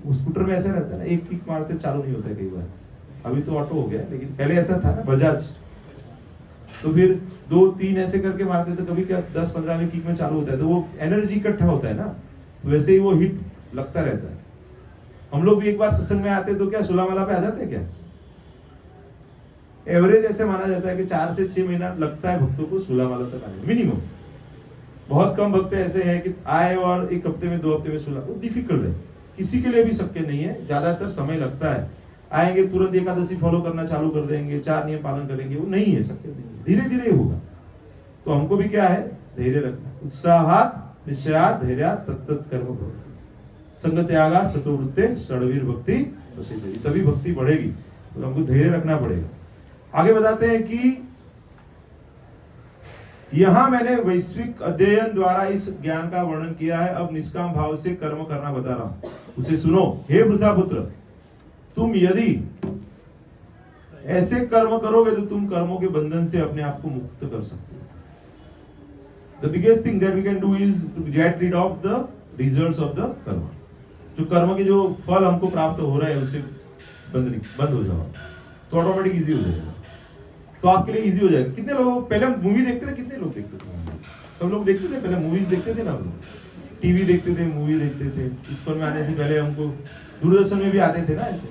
वो स्कूटर में ऐसा रहता है ना, एक किक मारते चालू नहीं होता है कई बार। अभी तो ऑटो हो गया, लेकिन पहले ऐसा था ना बजाज, तो फिर 2-3 ऐसे करके मारते तो कभी क्या 10-15 किक में चालू होता है, तो वो एनर्जी इकट्ठा होता है ना, वैसे ही वो हिट लगता रहता है। हम लोग भी एक बार सत्संग में आते तो क्या सुलामाला पे आ जाते हैं क्या? एवरेज ऐसे माना जाता है कि 4 से 6 महीना लगता है भक्तों को सुलामाला तक आने, मिनिमम। बहुत कम भक्त ऐसे हैं कि आए और 1 हफ्ते में 2 हफ्ते में सुला, तो डिफिकल्ट है, किसी के लिए भी सबके नहीं है, ज्यादातर समय लगता है। आएंगे तुरंत एकादशी फॉलो करना चालू कर देंगे, 4 नियम पालन करेंगे, वो नहीं है शक्य नहीं, धीरे धीरे होगा। तो हमको भी क्या है, धैर्य रखना। उत्साहात निश्चयात धैर्यात तत्तत् कर्म करो, संग त्यागात सतो वृत्ते षड्वीर भक्ति प्रसिद्धि, तभी भक्ति बढ़ेगी। तो हमको धैर्य रखना पड़ेगा। आगे बताते हैं कि यहां मैंने वैश्विक अध्ययन द्वारा इस ज्ञान का वर्णन किया है, अब निष्काम भाव से कर्म करना बता रहा हूं, उसे सुनो। हे वृद्धा पुत्र, तुम यदि ऐसे कर्म करोगे तो तुम कर्मों के बंधन से अपने आप को मुक्त कर सकते हो। The biggest thing that we can do is to get rid of the results of the कर्म। जो कर्म के जो फल हमको प्राप्त हो रहा है उससे बंद हो जाओ, तो ऑटोमेटिक इजी हो जाएगा। तो आपके लिए इजी हो जाएगा। कितने लोग पहले मूवी देखते थे, कितने लोग देखते थे? सब लोग देखते थे, पहले मूवीज देखते थे ना, हम लोग टीवी देखते थे, मूवी देखते थे। स्कूल में आने से पहले हमको दूरदर्शन में भी आते थे ना, ऐसे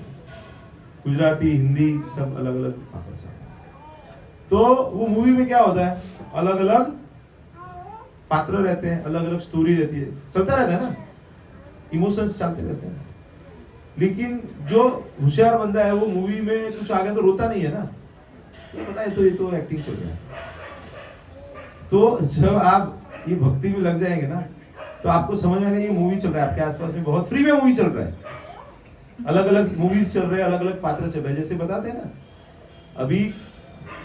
गुजराती, हिंदी, सब अलग अलग भाषा। तो वो मूवी में क्या होता है, अलग अलग पात्र रहते हैं, अलग अलग स्टोरी रहती है, चलता रहता है ना, इमोशंस चलते रहते हैं। लेकिन जो होशियार बंदा है वो मूवी में कुछ आ गया तो रोता नहीं है ना, तो पता है तो ये तो एक्टिंग चल रहा है। तो जब आप ये भक्ति में लग जाएंगे ना, तो आपको समझ में आएगा ये मूवी चल रहा है आपके आसपास में, बहुत फ्री में मूवी चल रहा है, अलग अलग मूवीज चल रहे हैं, अलग अलग पात्र चल रहे हैं। जैसे बताते हैं ना, अभी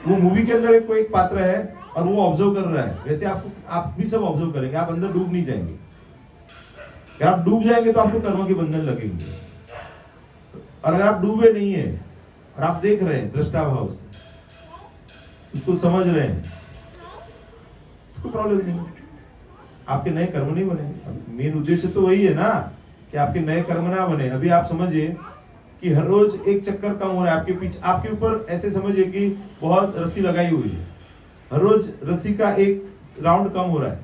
वो मूवी के अंदर कोई एक पात्र है और वो ऑब्जर्व कर रहा है, वैसे आप भी सब ऑब्जर्व करेंगे, आप अंदर डूब नहीं जाएंगे। अगर आप डूब जाएंगे तो आपको कर्म के बंधन लगेंगे, और अगर आप डूबे नहीं है और आप देख रहे हैं दृष्टा भाव से, उसको समझ रहे हैं, कोई प्रॉब्लम नहीं, आपके नए कर्म नहीं बने। मेन उद्देश्य तो वही है ना कि आपके नए कर्म ना बने। अभी आप समझिए कि हर रोज एक चक्कर कम हो रहा है आपके पीछे, आपके ऊपर ऐसे समझिए कि बहुत रस्सी लगाई हुई है, हर रोज रस्सी का एक राउंड कम हो रहा है।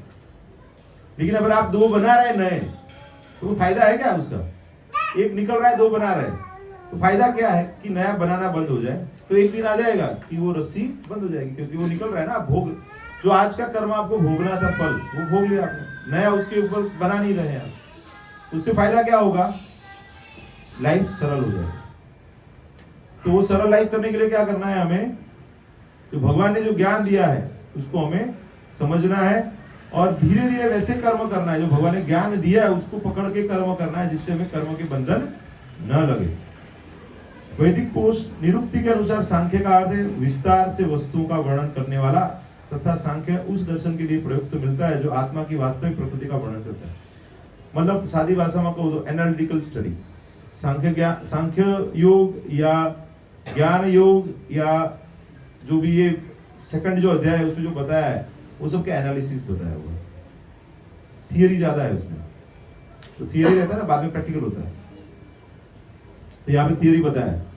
लेकिन अगर आप 2 बना रहे नए, तो फायदा है क्या उसका? एक निकल रहा है, 2 बना रहे, तो फायदा क्या है कि नया बनाना बंद हो जाए, तो एक दिन आ जाएगा कि वो रस्सी बंद हो जाएगी, क्योंकि वो निकल रहा है ना। भोग जो आज का कर्म आपको भोगना था फल, वो भोग लिया आपने, नया उसके ऊपर बना नहीं रहे हैं आप। उससे फायदा क्या होगा? लाइफ सरल हो जाएगी। तो वो सरल लाइफ करने के लिए क्या करना है हमें? तो भगवान ने जो ज्ञान दिया है उसको हमें समझना है, और धीरे धीरे वैसे कर्म करना है जो भगवान ने ज्ञान दिया है उसको पकड़ के कर्म करना है, जिससे हमें कर्म के बंधन न लगे। वैदिक कोश निरुक्ति के अनुसार सांख्य का अर्थ है विस्तार से वस्तुओं का वर्णन करने वाला, तथा सांख्य उस दर्शन के लिए प्रयुक्त मिलता है जो आत्मा की वास्तविक प्रकृति का वर्णन करता है। मतलब सादी भाषा में कहो तो एनालिटिकल स्टडी। सांख्य योग या ज्ञान योग या जो भी ये सेकंड जो अध्याय है उसमें जो बताया है वो सब के एनालिसिस बताया हुआ है, थियरी ज्यादा है उसमें। तो थियरी रहता है ना, बाद में प्रैक्टिकल होता है, तो यहाँ पे थियरी बताया है।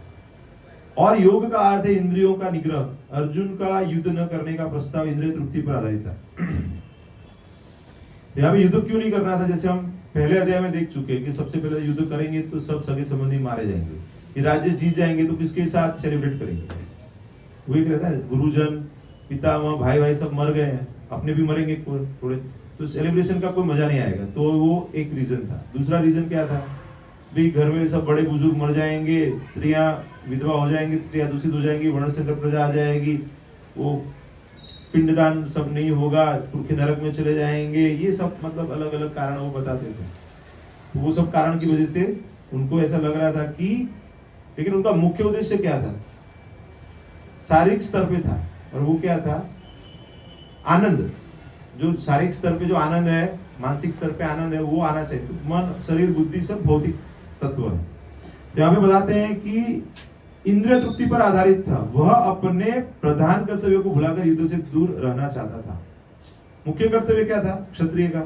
और योग का अर्थ है इंद्रियों का निग्रह। अर्जुन का युद्ध न करने का प्रस्ताव इंद्रिय तृप्ति पर आधारित था। यहाँ पे युद्ध क्यों नहीं करना था? जैसे हम पहले अध्याय में देख चुके कि सबसे पहले युद्ध करेंगे तो सब सगे संबंधी मारे जाएंगे, ये राज्य जीत जाएंगे तो किसके साथ सेलिब्रेट करेंगे? वो एक रहता है, गुरुजन, पितामह, भाई भाई सब मर गए हैं, अपने भी मरेंगे थोड़े, तो सेलिब्रेशन का कोई मजा नहीं आएगा। तो वो एक रीजन था। दूसरा रीजन क्या था? भी घर में सब बड़े बुजुर्ग मर जाएंगे, स्त्रियां विधवा हो जाएंगी, स्त्रियां दूषित हो जाएंगी, वर्णशंकर प्रजा आ जाएगी, वो पिंडदान सब नहीं होगा, पुरखे नरक में चले जाएंगे। ये सब मतलब अलग अलग कारण वो बताते थे। तो वो सब कारण की वजह से उनको ऐसा लग रहा था कि, लेकिन उनका मुख्य उद्देश्य क्या था? शारीरिक स्तर पे था, और वो क्या था? आनंद। जो शारीरिक स्तर पे जो आनंद है, मानसिक स्तर पे आनंद है, वो आना चाहिए। तो मन, शरीर, बुद्धि सब भौतिक तत्व है। यहाँ पे बताते हैं कि इंद्रिय तृप्ति पर आधारित था, वह अपने प्रधान कर्तव्य को भुलाकर युद्ध से दूर रहना चाहता था। मुख्य कर्तव्य क्या था क्षत्रिय का?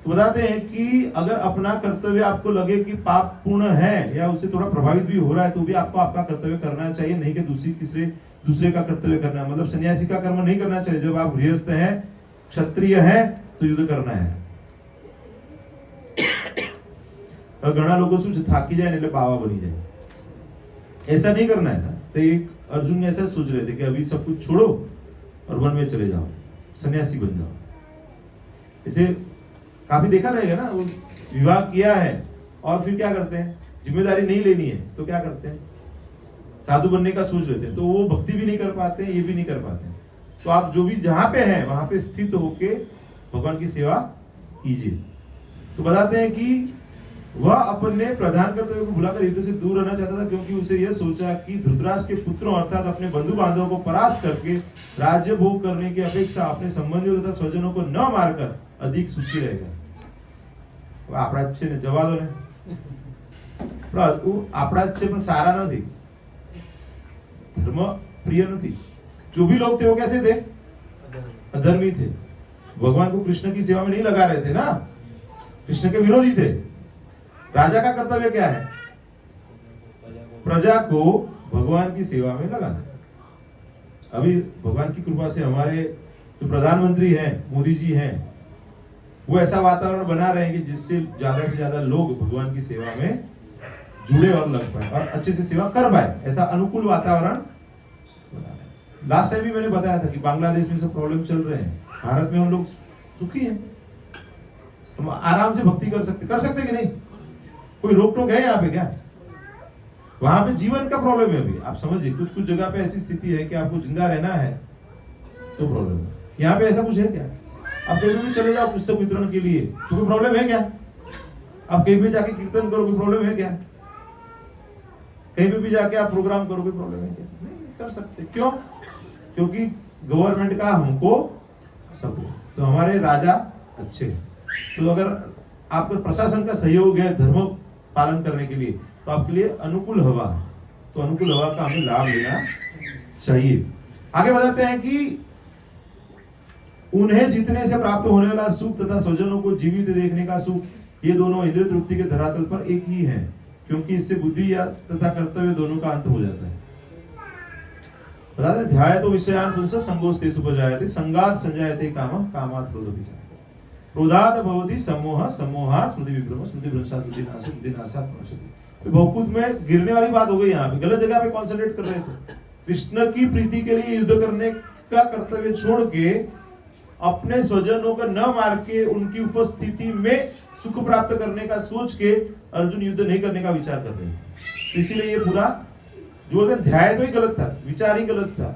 तो बताते हैं कि अगर अपना कर्तव्य आपको लगे कि पाप पूर्ण है या उससे थोड़ा प्रभावित भी हो रहा है, तो भी आपको आपका कर्तव्य करना चाहिए, नहीं कि दूसरे का कर्तव्य करना है। मतलब सन्यासी का कर्म नहीं करना चाहिए। जब आप गृहस्थ हैं, क्षत्रिय है, तो युद्ध करना है। और घना लोगों से थाकी जाए नहीं बाबा बनी जाए, ऐसा नहीं करना है ना। तो एक अर्जुन ऐसा सोच रहे थे कि अभी सब कुछ छोड़ो और वन में चले जाओ, सन्यासी बन जाओ। इसे काफी देखा रहेगा ना, वो विवाह किया है और फिर क्या करते हैं? जिम्मेदारी नहीं लेनी है तो क्या करते हैं, साधु बनने का सोच लेते हैं, तो वो भक्ति भी नहीं कर पाते हैं, ये भी नहीं कर पाते हैं। तो आप जो भी जहां पे हैं वहां पे स्थित होके भगवान की सेवा कीजिए। तो बताते हैं कि वह अपने प्रधान कर्तव्य को भुलाकर युद्ध से दूर रहना चाहता था, क्योंकि उसे यह सोचा कि धृतराष्ट्र के पुत्रों अर्थात अपने बंधु बांधवों को परास्त करके राज्य भोग करने की अपेक्षा अपने संबंधियों तथा स्वजनों को न मारकर अधिक सुखी रहेगा। આપણા જ છે ને, જવા દો ને, આપણા જ છે પણ સારા નથી, ધર્મ પ્રિય નથી। जो भी लोग थे वो कैसे थे, अधर्मी थे, भगवान को कृष्ण की सेवा में नहीं लगा रहे थे ना, कृष्ण के विरोधी थे। राजा का कर्तव्य क्या है, प्रजा को भगवान की सेवा में लगाना। अभी भगवान की कृपा से हमारे जो प्रधानमंत्री हैं, मोदी जी हैं, वो ऐसा वातावरण बना रहे हैं कि जिससे ज्यादा से ज्यादा लोग भगवान की सेवा में जुड़े और लग पाए और अच्छे से सेवा कर पाए, ऐसा अनुकूल वातावरण बना रहे हैं। लास्ट टाइम भी मैंने बताया था कि बांग्लादेश में सब प्रॉब्लम चल रहे हैं, भारत में हम लोग सुखी हैं, हम आराम से भक्ति कर सकते कि नहीं, कोई रोक टोक है यहाँ पे क्या? वहां पे जीवन का प्रॉब्लम है। अभी आप समझिए, कुछ कुछ जगह पे ऐसी स्थिति है कि आपको जिंदा रहना है तो प्रॉब्लम है। यहाँ पे ऐसा कुछ है क्या? आप कहीं भी चले जाओ पुस्तक वितरण के लिए तो कोई प्रॉब्लम है क्या? आप कहीं भी जाके कीर्तन करो, कोई प्रॉब्लम है क्या? कहीं पे भी जाके आप प्रोग्राम करो, कोई प्रॉब्लम है क्या? नहीं कर सकते। क्यों? क्योंकि गवर्नमेंट का हमको सपोर्ट, तो हमारे राजा अच्छे हैं। तो अगर आपको प्रशासन का सहयोग है धर्म पालन करने के लिए तो आपके लिए अनुकूल हवा है, तो अनुकूल हवा का हमें लाभ लेना चाहिए। आगे बताते हैं कि उन्हें जीतने से प्राप्त होने वाला सुख तथा स्वजनों को जीवित देखने का सुख, ये दोनों इंद्रिय तृप्ति के धरातल पर एक ही है, क्योंकि इससे बुद्धि या तथा कर्तव्य दोनों का अंत हो जाता है। बताते हैं ध्याय तो विषयान पुंस संगोस्तेषु उपजायते संगात संजायते कामः कामात् क्रोधो विजायते क्रोधात् भवति सम्मोहः सम्मोहात् स्मृति विभ्रमः स्मृति भ्रंशात् बुद्धिनाशः बुद्धिनाशात् विनाशः। भौकूत में गिरने वाली बात हो गई। यहाँ पे गलत जगह पे कॉन्सेंट्रेट कर रहे थे। कृष्ण की प्रीति के लिए युद्ध करने का कर्तव्य छोड़ के अपने स्वजनों को न मार के उनकी उपस्थिति में सुख प्राप्त करने का सोच के अर्जुन युद्ध नहीं करने का विचार कर रहे हैं। इसीलिए ये पूरा जो ध्याय तो ही गलत था, विचार ही गलत था,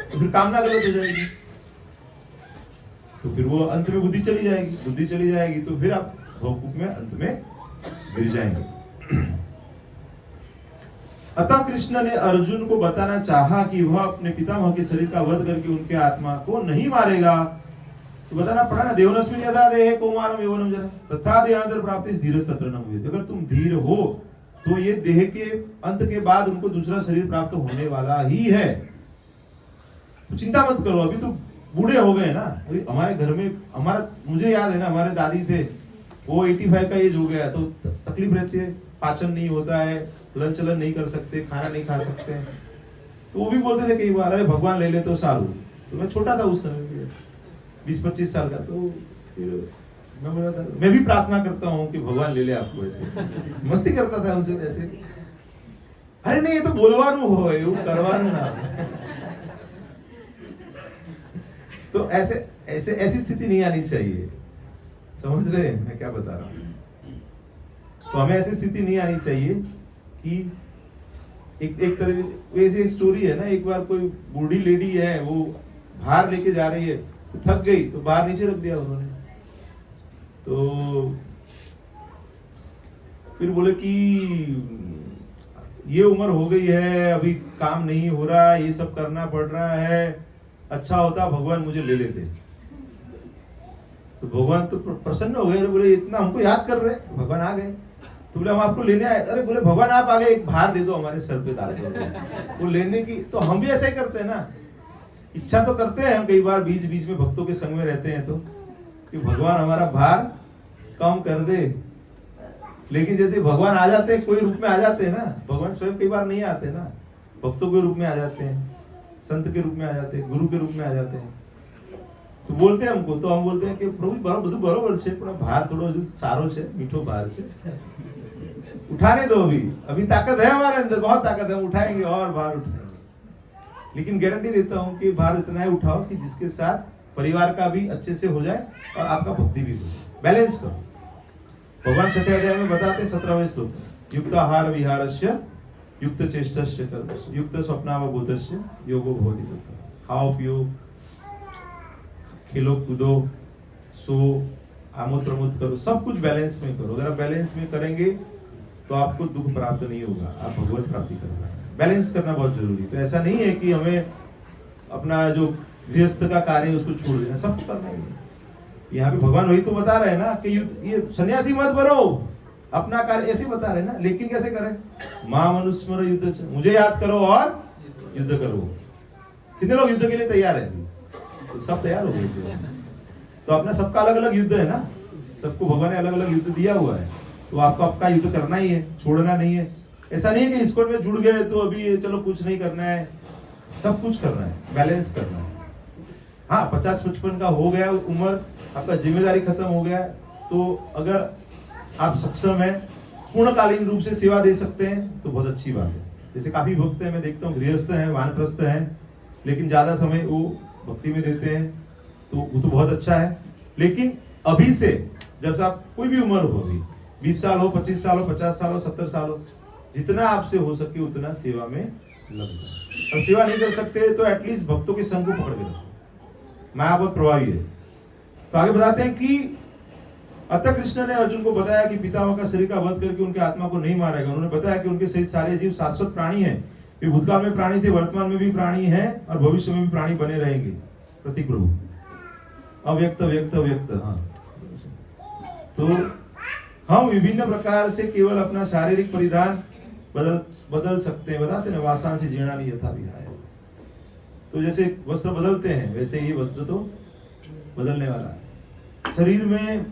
तो फिर कामना गलत हो जाएगी, तो फिर वो अंत में बुद्धि चली जाएगी, तो फिर आप भौकूप में अंत में गिर जाएंगे। अतः कृष्ण ने अर्जुन को बताना चाहा कि वह अपने पितामह के शरीर का वध करके उनके आत्मा को नहीं मारेगा। तो बताना पड़ा ना, देवनस्मिन् यदा देहे कौमारम यौवनम जरा तथा देहांतर प्राप्तिस् धीरस् तत्र न भूयते। अगर तुम धीर हो तो ये देह के अंत के बाद उनको दूसरा शरीर प्राप्त होने वाला ही है, तो चिंता मत करो। अभी तो बूढ़े हो गए ना, अभी हमारे घर में मुझे याद है ना, हमारे दादी थे, वो 85 का एज हो गया, तो तकलीफ रहती है, पाचन नहीं होता है, हलन चलन नहीं कर सकते, खाना नहीं खा सकते, तो वो भी बोलते थे कई बार, अरे भगवान ले ले तो सारू। तो मैं छोटा था उस समय, 20-25 साल का, तो फिर मैं भी प्रार्थना करता हूँ कि भगवान ले ले आपको। ऐसे मस्ती करता था उनसे ऐसे, अरे नहीं ये तो बोलवानू हो, करवानू ना। तो ऐसी स्थिति नहीं आनी चाहिए, समझ रहे हैं मैं क्या बता रहा हूँ? तो हमें ऐसी स्थिति नहीं आनी चाहिए कि एक तरह वैसे स्टोरी है ना, एक बार कोई बूढ़ी लेडी है, वो बाहर लेके जा रही है, थक गई तो बाहर नीचे रख दिया उन्होंने। तो फिर बोले कि ये उम्र हो गई है, अभी काम नहीं हो रहा, ये सब करना पड़ रहा है, अच्छा होता भगवान मुझे ले लेते। तो भगवान तो प्रसन्न हो गए, बोले इतना हमको याद कर रहे, भगवान आ गए। तो बोले हम आपको लेने आए। अरे बोले भगवान आप आ गए, एक भार दे दो हमारे सर पे डाल दो। वो लेने की, तो हम भी ऐसा ही करते हैं ना, इच्छा तो करते हैं हम कई बार, बीच बीच में भक्तों के संग में रहते हैं तो कि भगवान हमारा भार कम कर दे, लेकिन जैसे भगवान आ जाते हैं, कोई रूप में आ जाते हैं ना, भगवान स्वयं कई बार नहीं आते ना, भक्तों के रूप में आ जाते हैं, संत के रूप में आ जाते हैं, गुरु के रूप में आ जाते हैं। तो बोलते हैं हमको, तो हम बोलते हैं कि प्रभु બધું બરોબર છે, પણ ભાર થોડો સારો છે, મીઠો ભાર છે, उठाने दो। अभी ताकत है हमारे अंदर, बहुत ताकत है, हम उठाएंगे और भार उठाएंगे। लेकिन गारंटी देता हूं कि भार इतना ही उठाओ कि जिसके साथ परिवार का भी अच्छे से हो जाए और आपका भक्ति भी हो जाए। बैलेंस करो। भगवान छठे अध्याय में बताते 17वें श्लोक, युक्ताहार विहारस्य युक्त चेष्टस्य कर्मस्य युक्त स्वप्नावबोधस्य योगो भवति दुःखः। खाओ पियो, खेलो कूदो, सो, आमोद प्रमोद करो, सब कुछ बैलेंस में करो। अगर आप बैलेंस में करेंगे तो आपको दुख प्राप्त नहीं होगा, आप भगवत प्राप्ति करोगे। बैलेंस करना बहुत जरूरी है। तो ऐसा नहीं है कि हमें अपना जो गृहस्थ का कार्य है उसको छोड़ देना, सब कुछ करना ही है। यहाँ पे भगवान वही तो बता रहे हैं ना कि ये सन्यासी मत बनो, अपना कार्य ऐसे बता रहे हैं ना। लेकिन कैसे करें? मां मनुस्मर युद्ध, मुझे याद करो और युद्ध करो। कितने लोग युद्ध के लिए तैयार है? तो सब तैयार हो गए। तो अपना सबका अलग अलग युद्ध है ना, सबको भगवान ने अलग अलग युद्ध दिया हुआ है। तो आपको आपका युद्ध करना ही है, छोड़ना नहीं है। ऐसा नहीं है कि इस्कॉन में जुड़ गए तो अभी चलो कुछ नहीं करना है, सब कुछ करना है, बैलेंस करना है। हाँ, 50-55 का हो गया उम्र, आपका जिम्मेदारी खत्म हो गया, तो अगर आप सक्षम हैं, पूर्णकालीन रूप से सेवा दे सकते हैं तो बहुत अच्छी बात है। जैसे काफी भक्त हैं, मैं देखता हूँ गृहस्थ हैं, वानप्रस्थ हैं, लेकिन ज्यादा समय वो भक्ति में देते हैं, तो वो तो बहुत अच्छा है। लेकिन अभी से जब से आप कोई भी उम्र हो, अभी 20 साल हो, 25 साल हो, 50 साल हो, 70 साल हो, जितना आपसे हो सके उतना सेवा में लग जाए। और सेवा नहीं कर सकते तो एटलीस्ट भक्तों के संग को पकड़ के रखो। माया बहुत प्रभावी है। तो आगे बताते हैं कि अतः कृष्ण ने अर्जुन को बताया कि पितामह का शरीर का वध करके उनके आत्मा को नहीं मारेगा। उन्होंने बताया कि उनके सहित सारे जीव शाश्वत प्राणी हैं। वे भूतकाल में प्राणी थे, वर्तमान में भी प्राणी हैं और भविष्य में भी प्राणी बने रहेंगे। प्रतीक प्रभु अव्यक्त व्यक्त व्यक्त। हाँ, तो हम विभिन्न प्रकार से केवल अपना शारीरिक परिधान बदल सकते हैं। बताते हैं वासांसी जीर्णानि यथा विहाय। तो जैसे वस्त्र बदलते हैं वैसे ये वस्त्र तो बदलने वाला है। शरीर में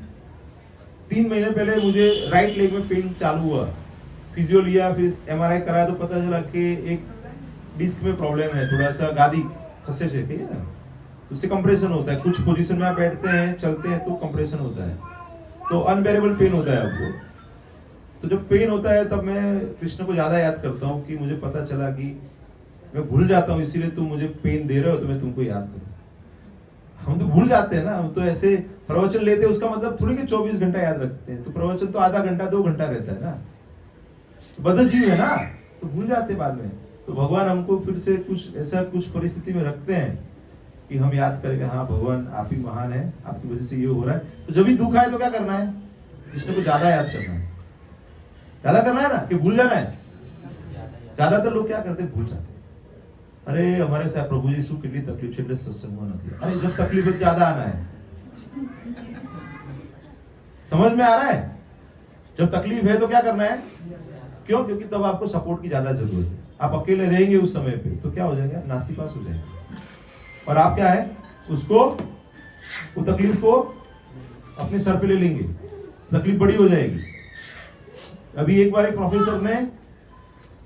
3 महीने पहले मुझे राइट लेग में पेन चालू हुआ, फिजियो लिया, फिर MRI कराया तो पता चला कि एक डिस्क में प्रॉब्लम है, थोड़ा सा गादी खसे से, ठीक है ना, उससे कंप्रेशन होता है। कुछ पोजीशन में आप बैठते हैं, चलते हैं तो कंप्रेशन होता है, तो अनबेरेबल पेन होता है आपको। तो जब पेन होता है तब मैं कृष्ण को ज्यादा याद करता हूँ कि मुझे पता चला कि मैं भूल जाता हूँ, इसीलिए तुम मुझे पेन दे रहे हो तो मैं तुमको याद करूँ। हम तो भूल जाते हैं ना, हम तो ऐसे प्रवचन लेते हैं, उसका मतलब थोड़ी कि 24 घंटा याद रखते हैं। तो प्रवचन तो आधा घंटा 2 घंटा रहता है ना, तो बद्ध जीव है ना, तो भूल जाते बाद में। तो भगवान हमको फिर से कुछ ऐसा कुछ परिस्थिति में रखते हैं कि हम याद करेंगे, हाँ भगवान आप ही महान है, आपकी वजह से ये हो रहा है। तो जब भी दुख आए तो क्या करना है? कृष्ण को ज्यादा याद करना है, ज्यादा करना है ना, कि भूल जाना है। ज्यादातर लोग क्या करते हैं? भूल जाते हैं। अरे हमारे साथ प्रभु यीशु कितनी तकलीफ છે એટલે સત્સંગમાં નથી। अरे जब तकलीफ ज्यादा आना है, समझ में आ रहा है? जब तकलीफ है तो क्या करना है? क्यों? क्योंकि तब आपको सपोर्ट की ज्यादा जरूरत है। आप अकेले रहेंगे उस समय पे तो क्या हो जाएगा? नासीपास हो जाएगा। और आप क्या है, उसको, वो तकलीफ को अपने सर पे ले लेंगे, तकलीफ बड़ी हो जाएगी। अभी एक बार एक प्रोफेसर ने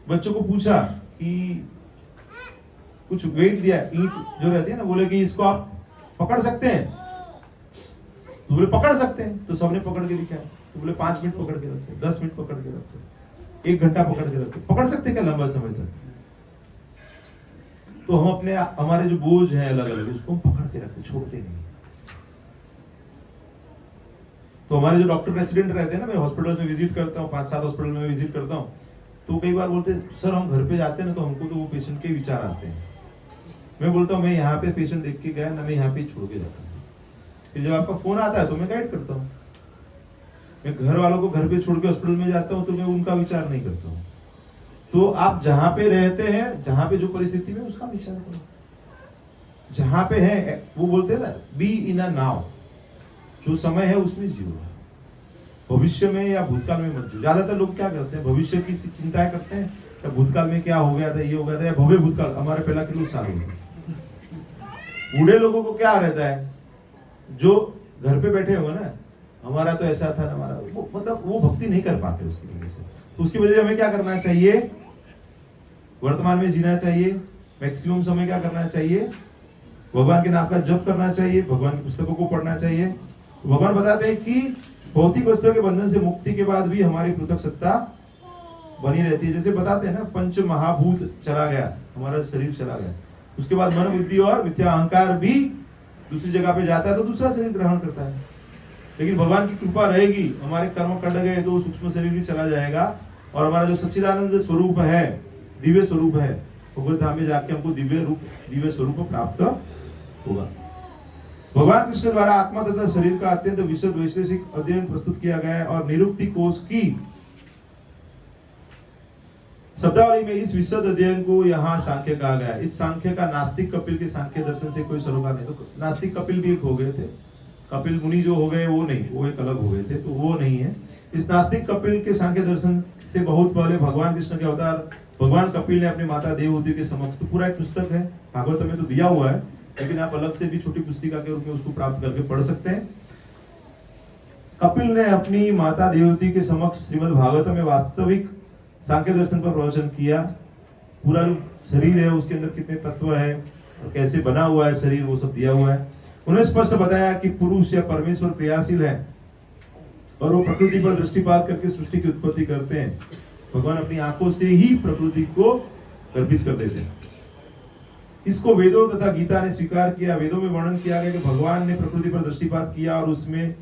बच्चों को पूछा कि कुछ वेट दिया, ईंट जो रहती है ना, बोले कि इसको आप पकड़ सकते हैं? तो बोले पकड़ सकते हैं। तो सबने पकड़ के लिखा। तो बोले 5 मिनट पकड़ के रखते, 10 मिनट पकड़ के रखते, 1 घंटा पकड़ के रखते। पकड़ सकते क्या लंबा समय तक? तो हम अपने हमारे जो बोझ हैं अलग अलग, उसको हम पकड़ के रखते, छोड़ते नहीं। तो हमारे जो डॉक्टर प्रेसिडेंट रहते हैं ना, मैं हॉस्पिटल में विजिट करता हूँ, 5-7 हॉस्पिटल में विजिट करता हूँ, तो कई बार बोलते हैं सर हम घर पे जाते हैं ना तो हमको तो वो पेशेंट के विचार आते हैं। मैं बोलता हूँ मैं यहाँ पे पेशेंट देख के गया ना, मैं यहाँ पे छोड़ के जाता हूँ। फिर जब आपका फोन आता है तो मैं गाइड करता हूँ। मैं घर वालों को घर पे छोड़ के हॉस्पिटल में जाता हूँ तो मैं उनका विचार नहीं करता हूँ। तो आप जहाँ पे रहते हैं, जहाँ पे जो परिस्थिति में, उसका विचार करो। जहाँ पे है वो बोलते हैं ना, बी इन अ नाउ, जो समय है उसमें जियो। भविष्य में या भूतकाल में मत जियो। ज्यादातर लोग क्या करते हैं? भविष्य की चिंताएं करते हैं, या भूतकाल में क्या हो गया था, ये हो गया था, या भव्य भूतकाल हमारे पहला किलो साल हो गया। बूढ़े लोगों को क्या रहता है, जो घर पे बैठे हुए ना, हमारा तो ऐसा था ना, हमारा वो, मतलब वो भक्ति नहीं कर पाते उसकी वजह से। तो उसकी वजह से हमें क्या करना चाहिए? वर्तमान में जीना चाहिए। मैक्सिमम समय क्या करना चाहिए? भगवान के नाम का जप करना चाहिए, भगवान की पुस्तकों को पढ़ना चाहिए। तो भगवान बताते हैं कि भौतिक वस्तुओं के बंधन से मुक्ति के बाद भी हमारी पृथक सत्ता बनी रहती है। जैसे बताते हैं ना, पंच महाभूत चला गया, हमारा शरीर चला गया, उसके बाद मन बुद्धि और मिथ्या अहंकार भी दूसरी जगह पे जाता है तो दूसरा शरीर ग्रहण करता है। लेकिन भगवान की कृपा रहेगी, हमारे कर्म कट गए तो सूक्ष्म शरीर भी चला जाएगा, और हमारा जो सच्चिदानंद स्वरूप है, दिव्य स्वरूप है, भगवत धाम में जाके हमको दिव्य स्वरूप प्राप्त होगा। भगवान कृष्ण द्वारा आत्मा तथा शरीर का अत्यंत विशद वैश्लेषिक अध्ययन प्रस्तुत किया गया है और निरुक्ति कोश की शब्दावली में इस विशद अध्ययन को यहाँ सांख्य कहा गया है। इस सांख्य का नास्तिक कपिल के सांख्य दर्शन से कोई सरोकार नहीं। तो नास्तिक कपिल भी एक हो गए थे, कपिल मुनि जो हो गए वो नहीं, वो एक अलग हो गए थे, तो वो नहीं है। इस नास्तिक कपिल के सांख्य दर्शन से बहुत पहले भगवान कृष्ण के अवतार भगवान कपिल ने अपनी माता देवहूति के समक्ष, तो पूरा एक पुस्तक है, भागवत में तो दिया हुआ है, लेकिन आप अलग से भी छोटी पुस्तिका के रूप में उसको प्राप्त करके पढ़ सकते हैं। कपिल ने अपनी माता देवहूति के समक्ष श्रीमद् भागवत में वास्तविक सांख्य दर्शन पर प्रवचन किया। पूरा जो शरीर है उसके अंदर कितने तत्व है और कैसे बना हुआ है शरीर, वो सब दिया हुआ है। उन्हें स्पष्ट बताया कि पुरुष या परमेश्वर क्रियाशील है और वो प्रकृति पर दृष्टिपात करके सृष्टि की उत्पत्ति करते हैं। भगवान अपनी आंखों से ही प्रकृति को गर्भित कर देते हैं। इसको वेदों तथा गीता ने स्वीकार किया। वेदों में वर्णन किया गया कि भगवान ने प्रकृति पर दृष्टिपात किया और उसमें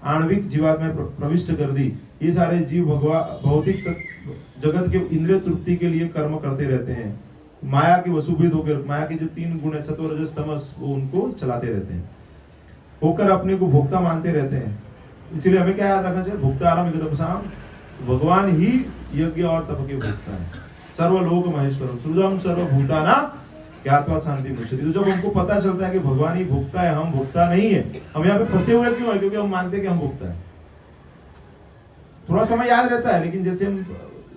आणविक जीवात्माएं प्रविष्ट कर दी। ये सारे जीव भौतिक जगत के इंद्रिय तृप्ति के लिए कर्म करते रहते हैं। माया के वसुभेद होकर, माया के जो 3 गुण है सत्व रजस तमस, वो उनको चलाते रहते हैं, होकर अपने को भोक्ता मानते रहते हैं। इसीलिए हमें क्या याद रखना चाहिए, भोक्तारम एकदम। भगवान ही यज्ञ और तप के भोक्ता है। सर्वलोक महेश्वरम सुदम सर्वभूतानां ज्ञात्वा शांति मुच्यते। तो जब हमको पता चलता है कि भगवान ही भोक्ता है, हम भोक्ता नहीं है, हम यहाँ पे फंसे हुए क्यों है? क्योंकि हम मानते हैं कि हम भोक्ता है। थोड़ा समय याद रहता है, लेकिन जैसे हम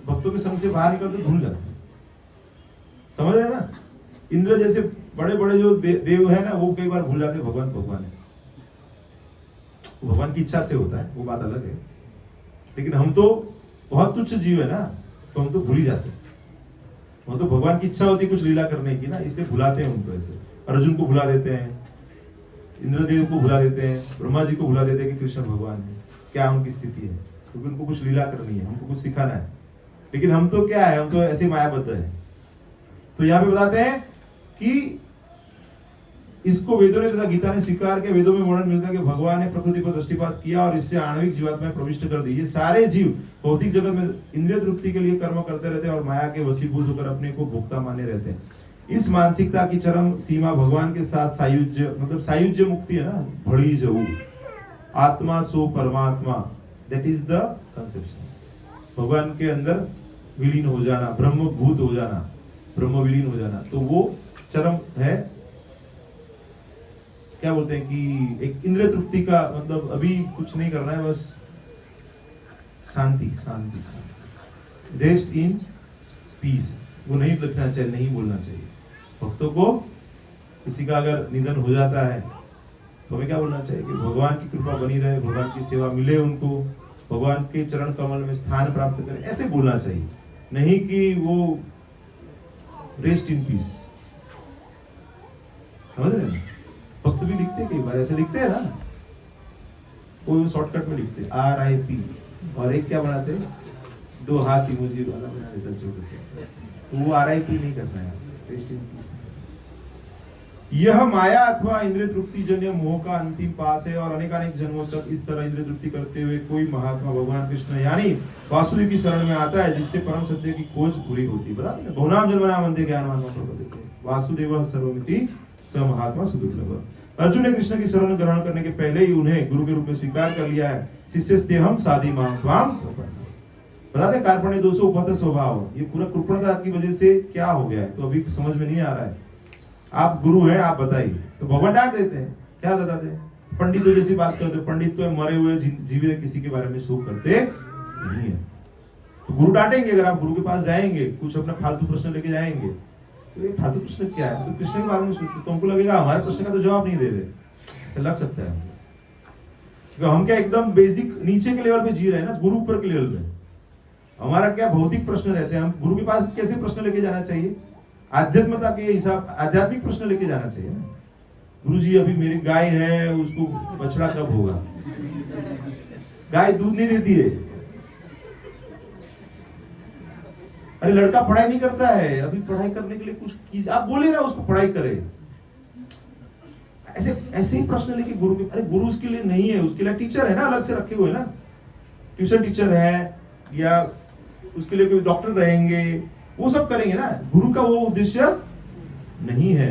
भक्तों के संग से बाहर निकलते भूल जाते हैं। समझ रहे ना? इंद्र जैसे बड़े बड़े जो देव है ना, वो कई बार भूल जाते भगवान भगवान है। भगवान की इच्छा से होता है, वो बात अलग है। लेकिन हम तो बहुत तुच्छ जीव है ना, तो हम तो भूल ही जाते हैं। वो तो भगवान की इच्छा होती है कुछ लीला करने की ना, इसलिए भुलाते हैं उनको। ऐसे अर्जुन को भुला देते हैं, इंद्रदेव को भुला देते हैं, ब्रह्मा जी को भुला देते हैं कि कृष्ण भगवान है, क्या उनकी स्थिति है, क्योंकि उनको कुछ लीला करनी है, हमको कुछ सिखाना है। लेकिन हम तो क्या है, हम तो ऐसे मायाबद्ध है। तो यहाँ पे बताते हैं कि इसको वेदों ने तथा गीता ने स्वीकार किया। वेदों में वर्णन मिलता है कि भगवान ने प्रकृति पर दृष्टिपात किया और इससे आणविक जीवात्माएं प्रविष्ट कर दी। ये सारे जीव भौतिक जगत में इंद्रिय तृप्ति के लिए कर्म करते रहते हैं और माया के वशीभूत होकर अपने को भोक्ता माने रहते हैं। इस मानसिकता की चरम सीमा भगवान के साथ सायुज्य, मतलब सायुज्य मुक्ति है ना, भड़ी जऊ आत्मा सो परमात्मा, दैट इज द कंसेप्शन। भगवान के अंदर विलीन हो जाना, ब्रह्म भूत हो जाना, ब्रह्म विलीन हो जाना, तो वो चरम है। क्या बोलते हैं कि एक इंद्रिय तृप्ति का मतलब अभी कुछ नहीं करना है, बस शांति शांति शांति, रेस्ट इन पीस। वो नहीं लिखना चाहिए, नहीं बोलना चाहिए। भक्तों को किसी का अगर निधन हो जाता है तो हमें क्या बोलना चाहिए कि भगवान की कृपा बनी रहे, भगवान की सेवा मिले उनको, भगवान के चरण कमल में स्थान प्राप्त करें, ऐसे बोलना चाहिए। नहीं कि वो रेस्ट इन पीस। समझ रहे हैं? भक्त भी लिखते हैं, कई बार ऐसे लिखते हैं ना, वो शॉर्टकट में लिखते हैं RIP, और एक क्या बनाते हैं, 2 हाथ इमोजी वाला बना देता है। तो वो RIP नहीं करना है, रेस्ट इन पीस। यह माया अथवा इंद्रिय तृप्ति जन्य मोह का अंतिम पास है और अनेकानेक जन्मों तक इस तरह इंद्रिय तृप्ति करते हुए कोई महात्मा भगवान कृष्ण यानी वासुदेव की शरण में आता है, जिससे परम सत्य की खोज पूरी होती है। बता बहुनाम जन्मनाम वंदे ज्ञानवान वासुदेव सर्वमिति स महात्मा सुदुर्लभ। अर्जुन ने कृष्ण की शरण ग्रहण करने के पहले ही उन्हें गुरु के रूप में स्वीकार कर लिया है। शिष्यस्तेहम साधि मां त्वाम। बताते कार्पण्य दोषो उपहत स्वभाव, ये पूरा कृपणता की वजह से क्या हो गया है, तो अभी समझ में नहीं आ रहा है। आप गुरु हैं, आप बताइए। तो भगवान डांट देते हैं, क्या बताते हैं, पंडितों जैसी बात करते हो। पंडित तो मरे हुए जीवित किसी के बारे में शोक करते नहीं है। तो गुरु डांटेंगे। अगर आप गुरु के पास जाएंगे, कुछ अपना फालतू प्रश्न लेके जाएंगे, तो ये फालतू प्रश्न क्या है, तो कृष्ण के बारे में सोचते, तो हमको लगेगा हमारे प्रश्न का तो जवाब नहीं दे रहे, ऐसा लग सकता है हमको। क्योंकि हम क्या एकदम बेसिक नीचे के लेवल पे जी रहे हैं ना, गुरु ऊपर के लेवल पे। हमारा क्या भौतिक प्रश्न रहते हैं, हम गुरु के पास कैसे प्रश्न लेके जाना चाहिए, आध्यात्मता के हिसाब, आध्यात्मिक प्रश्न लेके जाना चाहिए ना। गुरु जी अभी मेरी गाय है, उसको बछड़ा कब होगा, गाय दूध नहीं देती है। अरे लड़का पढ़ाई नहीं करता है, अभी पढ़ाई करने के लिए कुछ कीजिए, आप बोले ना उसको पढ़ाई करे। ऐसे ही प्रश्न लेके गुरु के, अरे गुरु उसके लिए नहीं है, उसके लिए टीचर है ना, अलग से रखे हुए ना, ट्यूशन टीचर है या उसके लिए कोई डॉक्टर रहेंगे, वो सब करेंगे ना, गुरु का वो उद्देश्य नहीं है।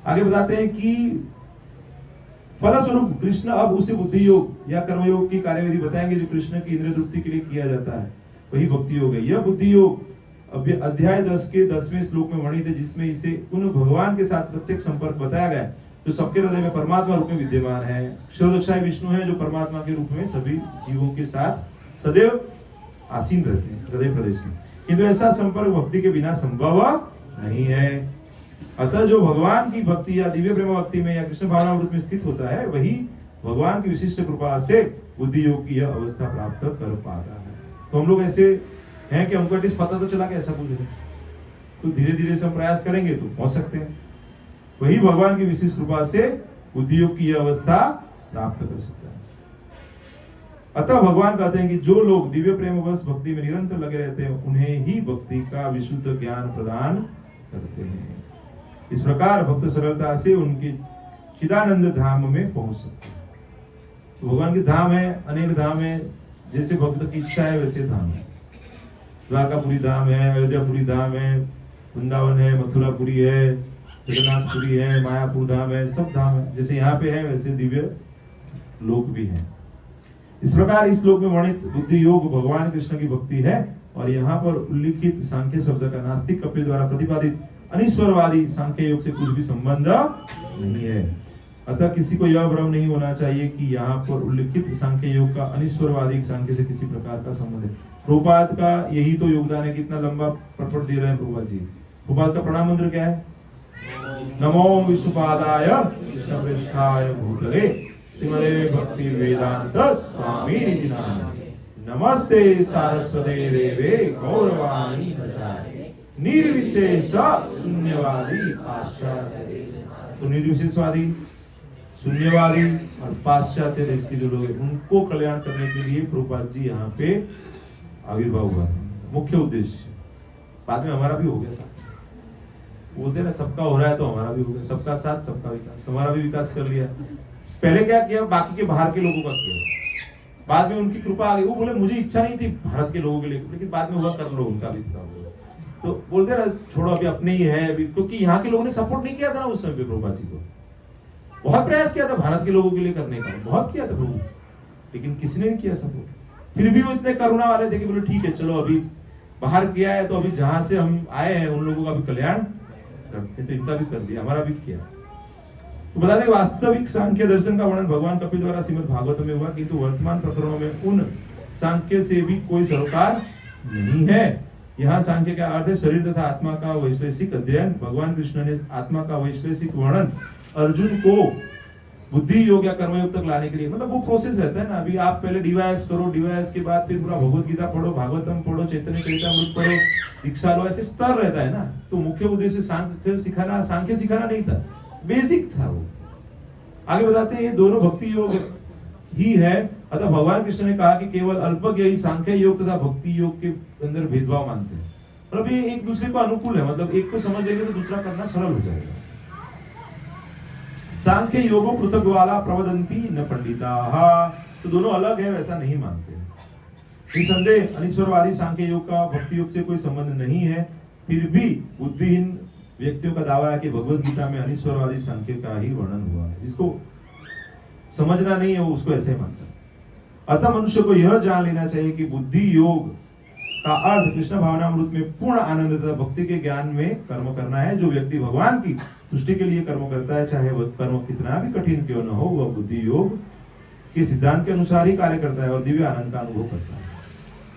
आगे बताते हैं कि फलस्वरूप कृष्ण अब उसे बुद्धि योग या कर्मयोग की कार्यविधि बताएंगे जो कृष्ण की इंद्रिय तृप्ति के लिए किया जाता है, वही भक्ति योग है। यह बुद्धि योग अध्याय 10 के 10वें श्लोक में वर्णित है, जिसमें इसे उन भगवान के साथ प्रत्येक संपर्क बताया गया जो सबके हृदय में परमात्मा रूप में विद्यमान है। क्षरोदक्षाय विष्णु है जो परमात्मा के रूप में सभी जीवों के साथ सदैव आसीन रहते हैं हृदय प्रदेश में, किंतु ऐसा संपर्क भक्ति के बिना संभव नहीं है। अतः जो भगवान की भक्ति या दिव्य प्रेम भक्ति में या कृष्ण भावनामृत में स्थित होता है, वही भगवान की विशिष्ट कृपा से बुद्धि योग की यह अवस्था प्राप्त कर पाता है। तो हम लोग ऐसे हैं कि हमको एटलीस्ट पता तो चला कि ऐसा कुछ है, तो धीरे धीरे से हम प्रयास करेंगे तो पहुंच सकते हैं। वही भगवान की विशिष्ट कृपा से बुद्धि योग की यह अवस्था प्राप्त कर सकता है। अतः भगवान कहते हैं कि जो लोग दिव्य प्रेम भक्ति में निरंतर लगे रहते हैं, उन्हें ही भक्ति का विशुद्ध ज्ञान प्रदान करते हैं। इस प्रकार भक्त सरलता से उनके चिदानंद धाम में पहुंच सकते हैं। तो भगवान के धाम है, अनेक धाम है, जैसे भक्त की इच्छा है वैसे धाम है। द्वारकापुरी धाम है, अयोध्यापुरी धाम है, वृंदावन है, मथुरापुरी है, जगन्नाथपुरी है, मायापुर धाम है, सब धाम है। जैसे यहाँ पे है वैसे दिव्य लोक भी है। इस प्रकार इस लोक में वर्णित बुद्धि योग भगवान कृष्ण की भक्ति है, और यहाँ पर उल्लिखित सांख्य शब्द का नास्तिक कपिल द्वारा प्रतिपादित अनिश्वरवादी सांख्य योग से कुछ भी संबंध नहीं है। अतः किसी को यह भ्रम नहीं होना चाहिए कि यहाँ पर उल्लिखित सांख्य योग का अनिश्वरवादी सांख्य से किसी प्रकार का संबंध है। प्रभुपाद का यही तो योगदान है, कितना लंबा पटपट दे रहे हैं प्रभुपाद जी। प्रभुपाद का प्रणाम मंत्र क्या है? नमो विष्णुपादाय कृष्णप्रेष्ठाय भूतले श्रीमते भक्ति वेदांत स्वामी निधि नामिने नमस्ते सारस्वते देवे गौरवाणी प्रचारिणे निर्विशेष शून्यवादी पाश्चात्य। तो निर्विशेषवादी, शून्यवादी और पाश्चात्य देश के जो लोग हैं, उनको कल्याण करने के लिए प्रभुपाद जी यहाँ पे आविर्भाव हुआ है। मुख्य उद्देश्य बाद में हमारा भी हो गया साथ, बोलते ना सबका हो रहा है तो हमारा भी हो गया, सबका साथ सबका विकास, हमारा भी विकास कर लिया। पहले क्या किया, बाकी के बाहर के लोगों का किया, बाद में उनकी कृपा आ गई। वो बोले मुझे इच्छा नहीं थी भारत के लोगों के लिए, लेकिन बाद में हुआ कर लो, उनका भी था। तो बोलते ना छोड़ो अभी अपने ही है अभी, क्योंकि यहाँ के लोगों ने सपोर्ट नहीं किया था ना उस समय पे प्रभुपाद जी को। बहुत प्रयास किया था भारत के लोगों के लिए करने का, बहुत किया था प्रभु, लेकिन किसी ने नहीं किया सपोर्ट। फिर भी वो इतने करुणा वाले थे कि बोले ठीक है चलो अभी बाहर किया है तो अभी जहां से हम आए हैं उन लोगों का भी कल्याण करते, तो इनका भी कर दिया, हमारा भी किया। तो बता दें वास्तविक सांख्य दर्शन का वर्णन भगवान कपिल द्वारा श्रीमद् भागवत में हुआ, किंतु वर्तमान प्रकरणों में उन सांख्य से भी कोई सरोकार नहीं है। यहाँ सांख्य का अर्थ है शरीर तथा आत्मा का वैश्लेषिक अध्ययन। भगवान कृष्ण ने आत्मा का वैश्लेषिक वर्णन अर्जुन को बुद्धि योग या कर्मयोग तक लाने के लिए, मतलब वो प्रोसेस रहता है ना। अभी आप पहले डीवाईएस करो, डीवाईएस के बाद फिर पूरा भगवत गीता पढ़ो, भागवतम पढ़ो, चैतन्य चरितामृत पढ़ो, दीक्षा लो, ऐसे स्तर रहता है ना। तो मुख्य उद्देश्य सांख्य सिखाना नहीं था, बेसिक था वो। आगे बताते हैं ये दोनों भक्ति योग ही है। अतः भगवान कृष्ण ने कहा कि केवल अल्पज्ञ ही सांख्य योग तथा भक्ति योग के अंदर भेदभाव मानते हैं, मतलब ये एक दूसरे को अनुकूल है, मतलब एक को समझ लेंगे तो दूसरा करना सरल हो जाएगा। सांख्य योगो पृथक वाला प्रवदंती न पंडिता, तो दोनों अलग है वैसा नहीं मानते। निसंदेह अनिश्वरवादी सांख्य योग का भक्ति योग से कोई संबंध नहीं है, फिर भी बुद्धिहीन व्यक्तियों का दावा है कि भगवत गीता में अनिश्वरवादी सांख्य का ही वर्णन हुआ है। जिसको समझना नहीं है वो उसको ऐसे मानता है। अतः मनुष्य को यह जान लेना चाहिए कि बुद्धि योग का अर्थ कृष्ण भावनामृत में पूर्ण आनंद तथा भक्ति के ज्ञान में कर्म करना है। जो व्यक्ति भगवान की तुष्टि के लिए कर्म करता है, चाहे वह कर्म कितना भी कठिन क्यों न हो, वह बुद्धि योग के सिद्धांत के अनुसार ही कार्य करता है और दिव्य आनंद का अनुभव करता है।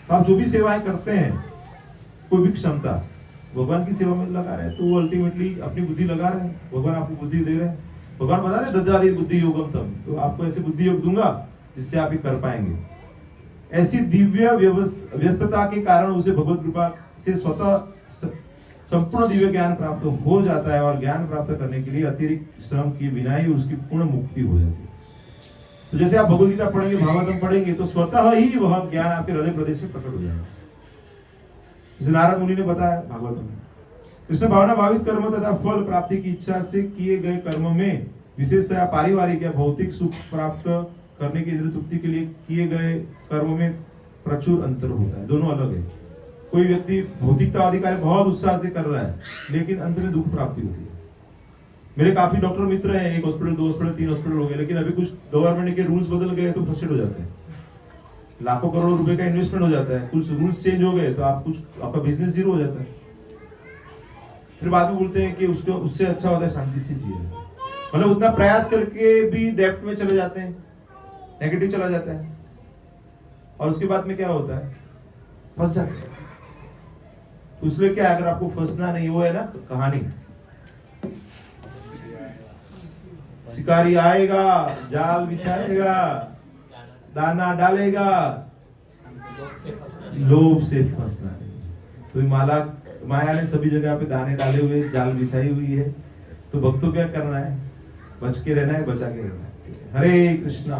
तो आप जो भी सेवाएं करते हैं, कोई भी क्षमता भगवान की सेवा में लगा रहे हैं, तो वो अल्टीमेटली अपनी बुद्धि लगा रहे हैं, भगवान आपको बुद्धि दे रहे हैं। भगवान बता रहे दद्यादि बुद्धि योगम तम, तो आपको ऐसे बुद्धि योग दूंगा जिससे आप ये कर पाएंगे। ऐसी दिव्य व्यस्तता के कारण उसे भगवत कृपा से स्वतः संपूर्ण दिव्य ज्ञान प्राप्त हो जाता है, और ज्ञान प्राप्त करने के लिए अतिरिक्त श्रम की बिना ही उसकी पूर्ण मुक्ति हो जाती है। तो जैसे आप भगवत गीता पढ़ेंगे, भागवतम पढ़ेंगे, तो स्वतः ही वह ज्ञान आपके हृदय प्रदेश में प्रकट हो जाएगा। जैसे नारद मुनि ने बताया भागवतम में, कृष्ण भावना भावित कर्म तथा फल प्राप्ति की इच्छा से किए गए कर्म में विशेषतया पारिवारिक या भौतिक सुख प्राप्त करने की इंद्रिय तृप्ति के लिए किए गए कर्म में प्रचुर अंतर होता है, दोनों अलग है। कोई व्यक्ति भौतिकतावादी कार्य बहुत उत्साह से कर रहा है, लेकिन अंत में दुख प्राप्ति होती है। मेरे काफी डॉक्टर मित्र हैं, 1 हॉस्पिटल 2 हॉस्पिटल 3 हॉस्पिटल हो गए, लेकिन अभी कुछ गवर्नमेंट के रूल्स बदल गए तो फ्रस्ट्रेट हो जाते हैं। लाखों करोड़ों रुपए का इन्वेस्टमेंट हो जाता है, कुछ रूल्स चेंज हो गए तो आपका बिजनेस जीरो हो जाता है। फिर बाद में बोलते हैं कि उससे अच्छा होता है शांति से जिए। मतलब उतना प्रयास करके भी डेप्थ में चले जाते हैं, नेगेटिव चला जाता है, और उसके बाद में क्या होता है, फंस जाते हैं। तो इसलिए क्या, अगर आपको फंसना नहीं, वो है ना कहानी, शिकारी आएगा, जाल बिछाएगा, दाना डालेगा, लोभ से फंसना नहीं। तो माया ने सभी जगह पे दाने डाले हुए, जाल बिछाई हुई है। तो भक्तों क्या करना है, बच के रहना है, बचा के रहना है। हरे कृष्णा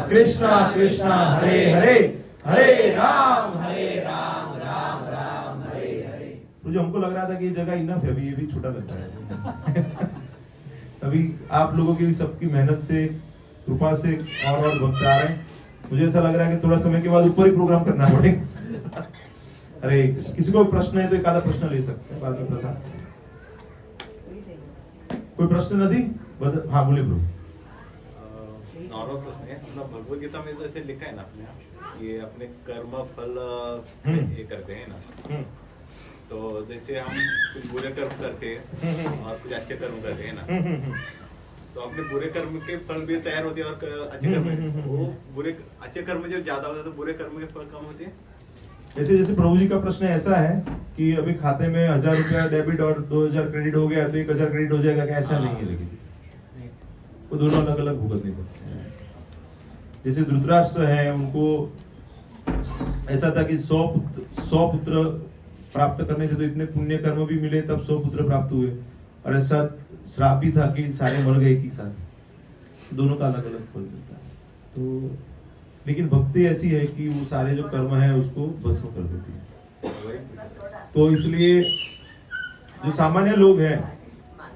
कृष्णा कृष्णा हरे हरे, हरे राम राम राम हरे हरे। तो जो हमको लग रहा था कि ये जगह इनफ है, अभी ये भी छोटा लगता है। अभी आप लोगों की सबकी मेहनत से, कृपा से और भक्त आ रहे हैं। मुझे ऐसा लग रहा है कि थोड़ा समय के बाद ऊपर ही प्रोग्राम करना पड़ेगा। अरे किसी को प्रश्न है तो एक आधा प्रश्न ले सकते हैं बाद में। प्रसाद, कोई प्रश्न नहीं? हाँ बोले ब्रो। नॉर्मल प्रश्न है, अपना भगवद गीता में जैसे लिखा है ना आपने, ये अपने कर्म फल ये करते हैं ना, तो जैसे हम कुछ बुरे कर्म करते हैं और कुछ अच्छे कर्म करते हैं ना, तो अपने बुरे कर्म के फल भी तैयार होते हैं और अच्छे कर्म, वो बुरे अच्छे कर्म जब ज्यादा होता है तो बुरे कर्म के फल कम होते हैं। जैसे प्रभु जी का प्रश्न ऐसा है कि अभी खाते में 1000 रुपया डेबिट और 2000 क्रेडिट हो गया तो 1000 क्रेडिट हो जाएगा, क्या ऐसा नहीं है, लेकिन वो दोनों अलग अलग भुगतने पड़ते हैं। जैसे धृतराष्ट्र है, उनको ऐसा था कि 100 पुत्र प्राप्त करने से तो इतने पुण्य कर्म भी मिले, तब 100 पुत्र प्राप्त हुए, और ऐसा श्राप भी था कि सारे मर गए एक ही साथ। दोनों का अलग अलग फल मिलता है। तो लेकिन भक्ति ऐसी है कि वो सारे जो कर्म है उसको भस्म कर देती है। तो इसलिए जो सामान्य लोग हैं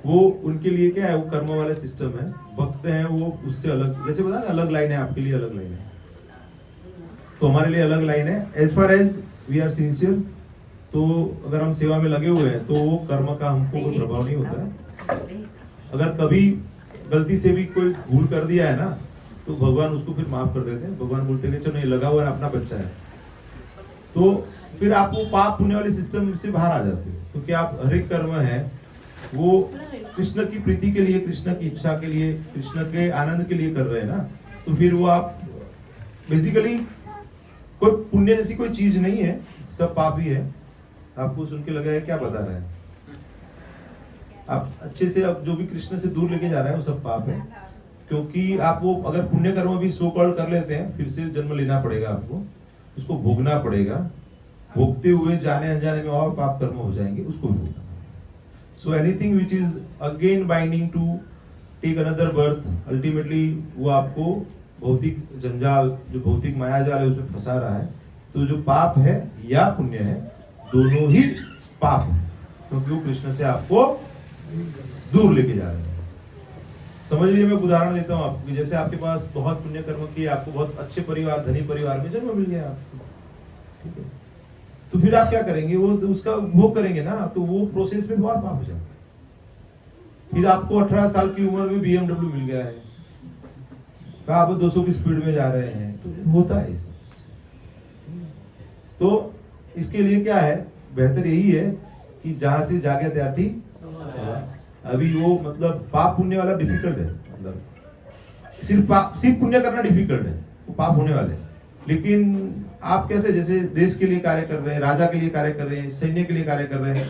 वो, उनके लिए क्या है, वो कर्म वाला सिस्टम है। भक्त हैं वो उससे अलग, जैसे बता ना, अलग लाइन है, आपके लिए अलग लाइन है, तो हमारे लिए अलग लाइन है। As far as we are sincere, तो अगर हम सेवा में लगे हुए हैं तो वो कर्म का हमको कोई प्रभाव नहीं होता है। अगर कभी गलती से भी कोई भूल कर दिया है ना, तो भगवान उसको फिर माफ कर देते हैं। भगवान बोलते हैं चलो ये लगा हुआ है, अपना बच्चा है, तो फिर आप वो पाप पुण्य वाले सिस्टम से बाहर आ जाते हो। क्योंकि आप हर एक कर्म है वो कृष्ण की प्रीति के लिए, कृष्ण की इच्छा के लिए, कृष्ण के आनंद के लिए कर रहे हैं ना, तो फिर वो आप बेसिकली कोई पुण्य जैसी कोई चीज नहीं है, सब पाप ही है। आपको सुन के लगा है क्या बता रहा है, आप अच्छे से अब जो भी कृष्ण से दूर लेके जा रहा है वो सब पाप है। क्योंकि आप वो अगर पुण्य कर्म भी सो कॉल्ड कर लेते हैं, फिर से जन्म लेना पड़ेगा आपको, उसको भोगना पड़ेगा। भोगते हुए जाने अनजाने में और पाप कर्म हो जाएंगे, उसको भी भोगना। So anything which is again binding to take another birth, ultimately वो आपको भौतिक जंजाल, जो भौतिक मायाजाल है उसमें फंसा रहा है। तो जो पाप है या पुण्य है, दोनों ही पाप है, क्योंकि वो कृष्ण से आपको दूर लेके जा रहे हैं। समझ लीजिए, मैं उदाहरण देता हूँ आपको, जैसे आपके पास बहुत पुण्य कर्म किए, आपको बहुत अच्छे परिवार, धनी परिवार में जन्म मिल गया आपको, ठीक है, तो फिर आप क्या करेंगे, वो उसका भोग करेंगे ना, तो वो प्रोसेस में बहुत पाप हो जाता है। फिर आपको 18 साल की उम्र में BMW मिल गया है, आप 200 की स्पीड में जा रहे हैं, तो होता है सब। तो इसके लिए क्या है, बेहतर यही है कि जहां से जागे त्याटी। अभी वो मतलब पाप पुण्य वाला डिफिकल्ट है, मतलब सिर्फ पुण्य करना डिफिकल्ट है, वो पाप होने वाले। लेकिन आप कैसे, जैसे देश के लिए कार्य कर रहे हैं, राजा के लिए कार्य कर रहे हैं, सैन्य के लिए कार्य कर रहे हैं,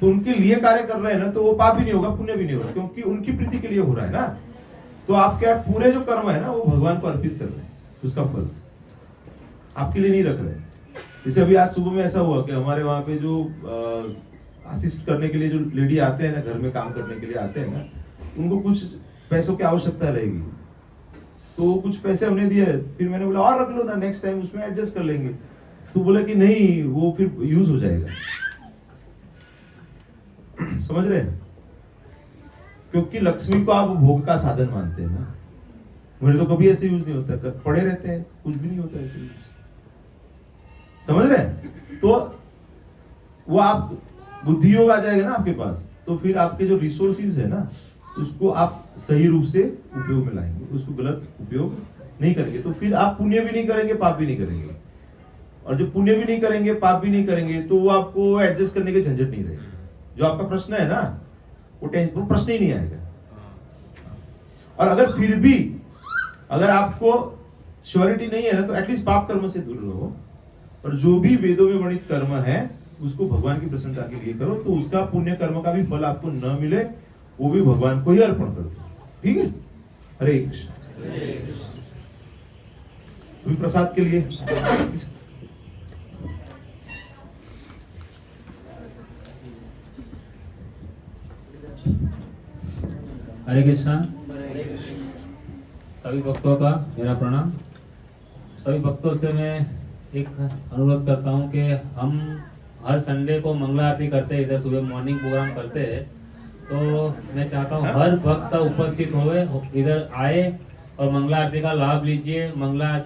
तो उनके लिए कार्य कर रहे हैं ना, तो वो पाप भी नहीं होगा, पुण्य भी नहीं होगा, क्योंकि उनकी प्रीति के लिए हो रहा है ना। तो आप क्या, पूरे जो कर्म है ना वो भगवान को अर्पित कर रहे हैं, उसका फल आपके लिए नहीं रख रहे। जैसे अभी आज सुबह में ऐसा हुआ कि हमारे वहाँ पे जो असिस्ट करने के लिए जो लेडी आते हैं ना, घर में काम करने के लिए आते हैं ना, उनको कुछ पैसों की आवश्यकता रहेगी, तो कुछ पैसे हमने दिए। फिर मैंने बोला और रख लो ना, नेक्स्ट टाइम उसमें एडजस्ट कर लेंगे। तो बोला कि नहीं, वो फिर यूज हो जाएगा। समझ रहे हैं, क्योंकि लक्ष्मी को आप भोग का साधन मानते हैं ना। मेरे तो कभी ऐसे यूज नहीं होता, पड़े रहते हैं, कुछ भी नहीं होता ऐसे यूज। समझ रहे हैं? तो वो आप बुद्धि योग आ जाएगा ना आपके पास, तो फिर आपके जो रिसोर्सेज है ना उसको आप सही रूप से उपयोग में लाएंगे, उसको गलत उपयोग नहीं करेंगे। तो फिर आप पुण्य भी नहीं करेंगे, पाप भी नहीं करेंगे। और जो पुण्य भी नहीं करेंगे, पाप भी नहीं करेंगे, तो वो आपको एडजस्ट करने के झंझट नहीं रहेगी। जो आपका प्रश्न है ना वो प्रश्न ही नहीं आएगा। और अगर फिर भी अगर आपको श्योरिटी नहीं है ना, तो एटलीस्ट पाप कर्म से दूर रहो, और जो भी वेदों में वर्णित कर्म है उसको भगवान की प्रसन्नता के लिए करो, तो उसका पुण्य कर्म का भी फल आपको न मिले, वो भी भगवान को ही अर्पण कर दो। ठीक है? हरे कृष्ण। अभी प्रसाद के लिए हरे कृष्णा। सभी भक्तों का मेरा प्रणाम। सभी भक्तों से मैं एक अनुरोध करता हूँ कि हम हर संडे को मंगला आरती करते हैं, इधर सुबह मॉर्निंग प्रोग्राम करते हैं, तो मैं चाहता हूँ हर भक्त उपस्थित होए, इधर आए और मंगला आरती का लाभ लीजिए। मंगला आरती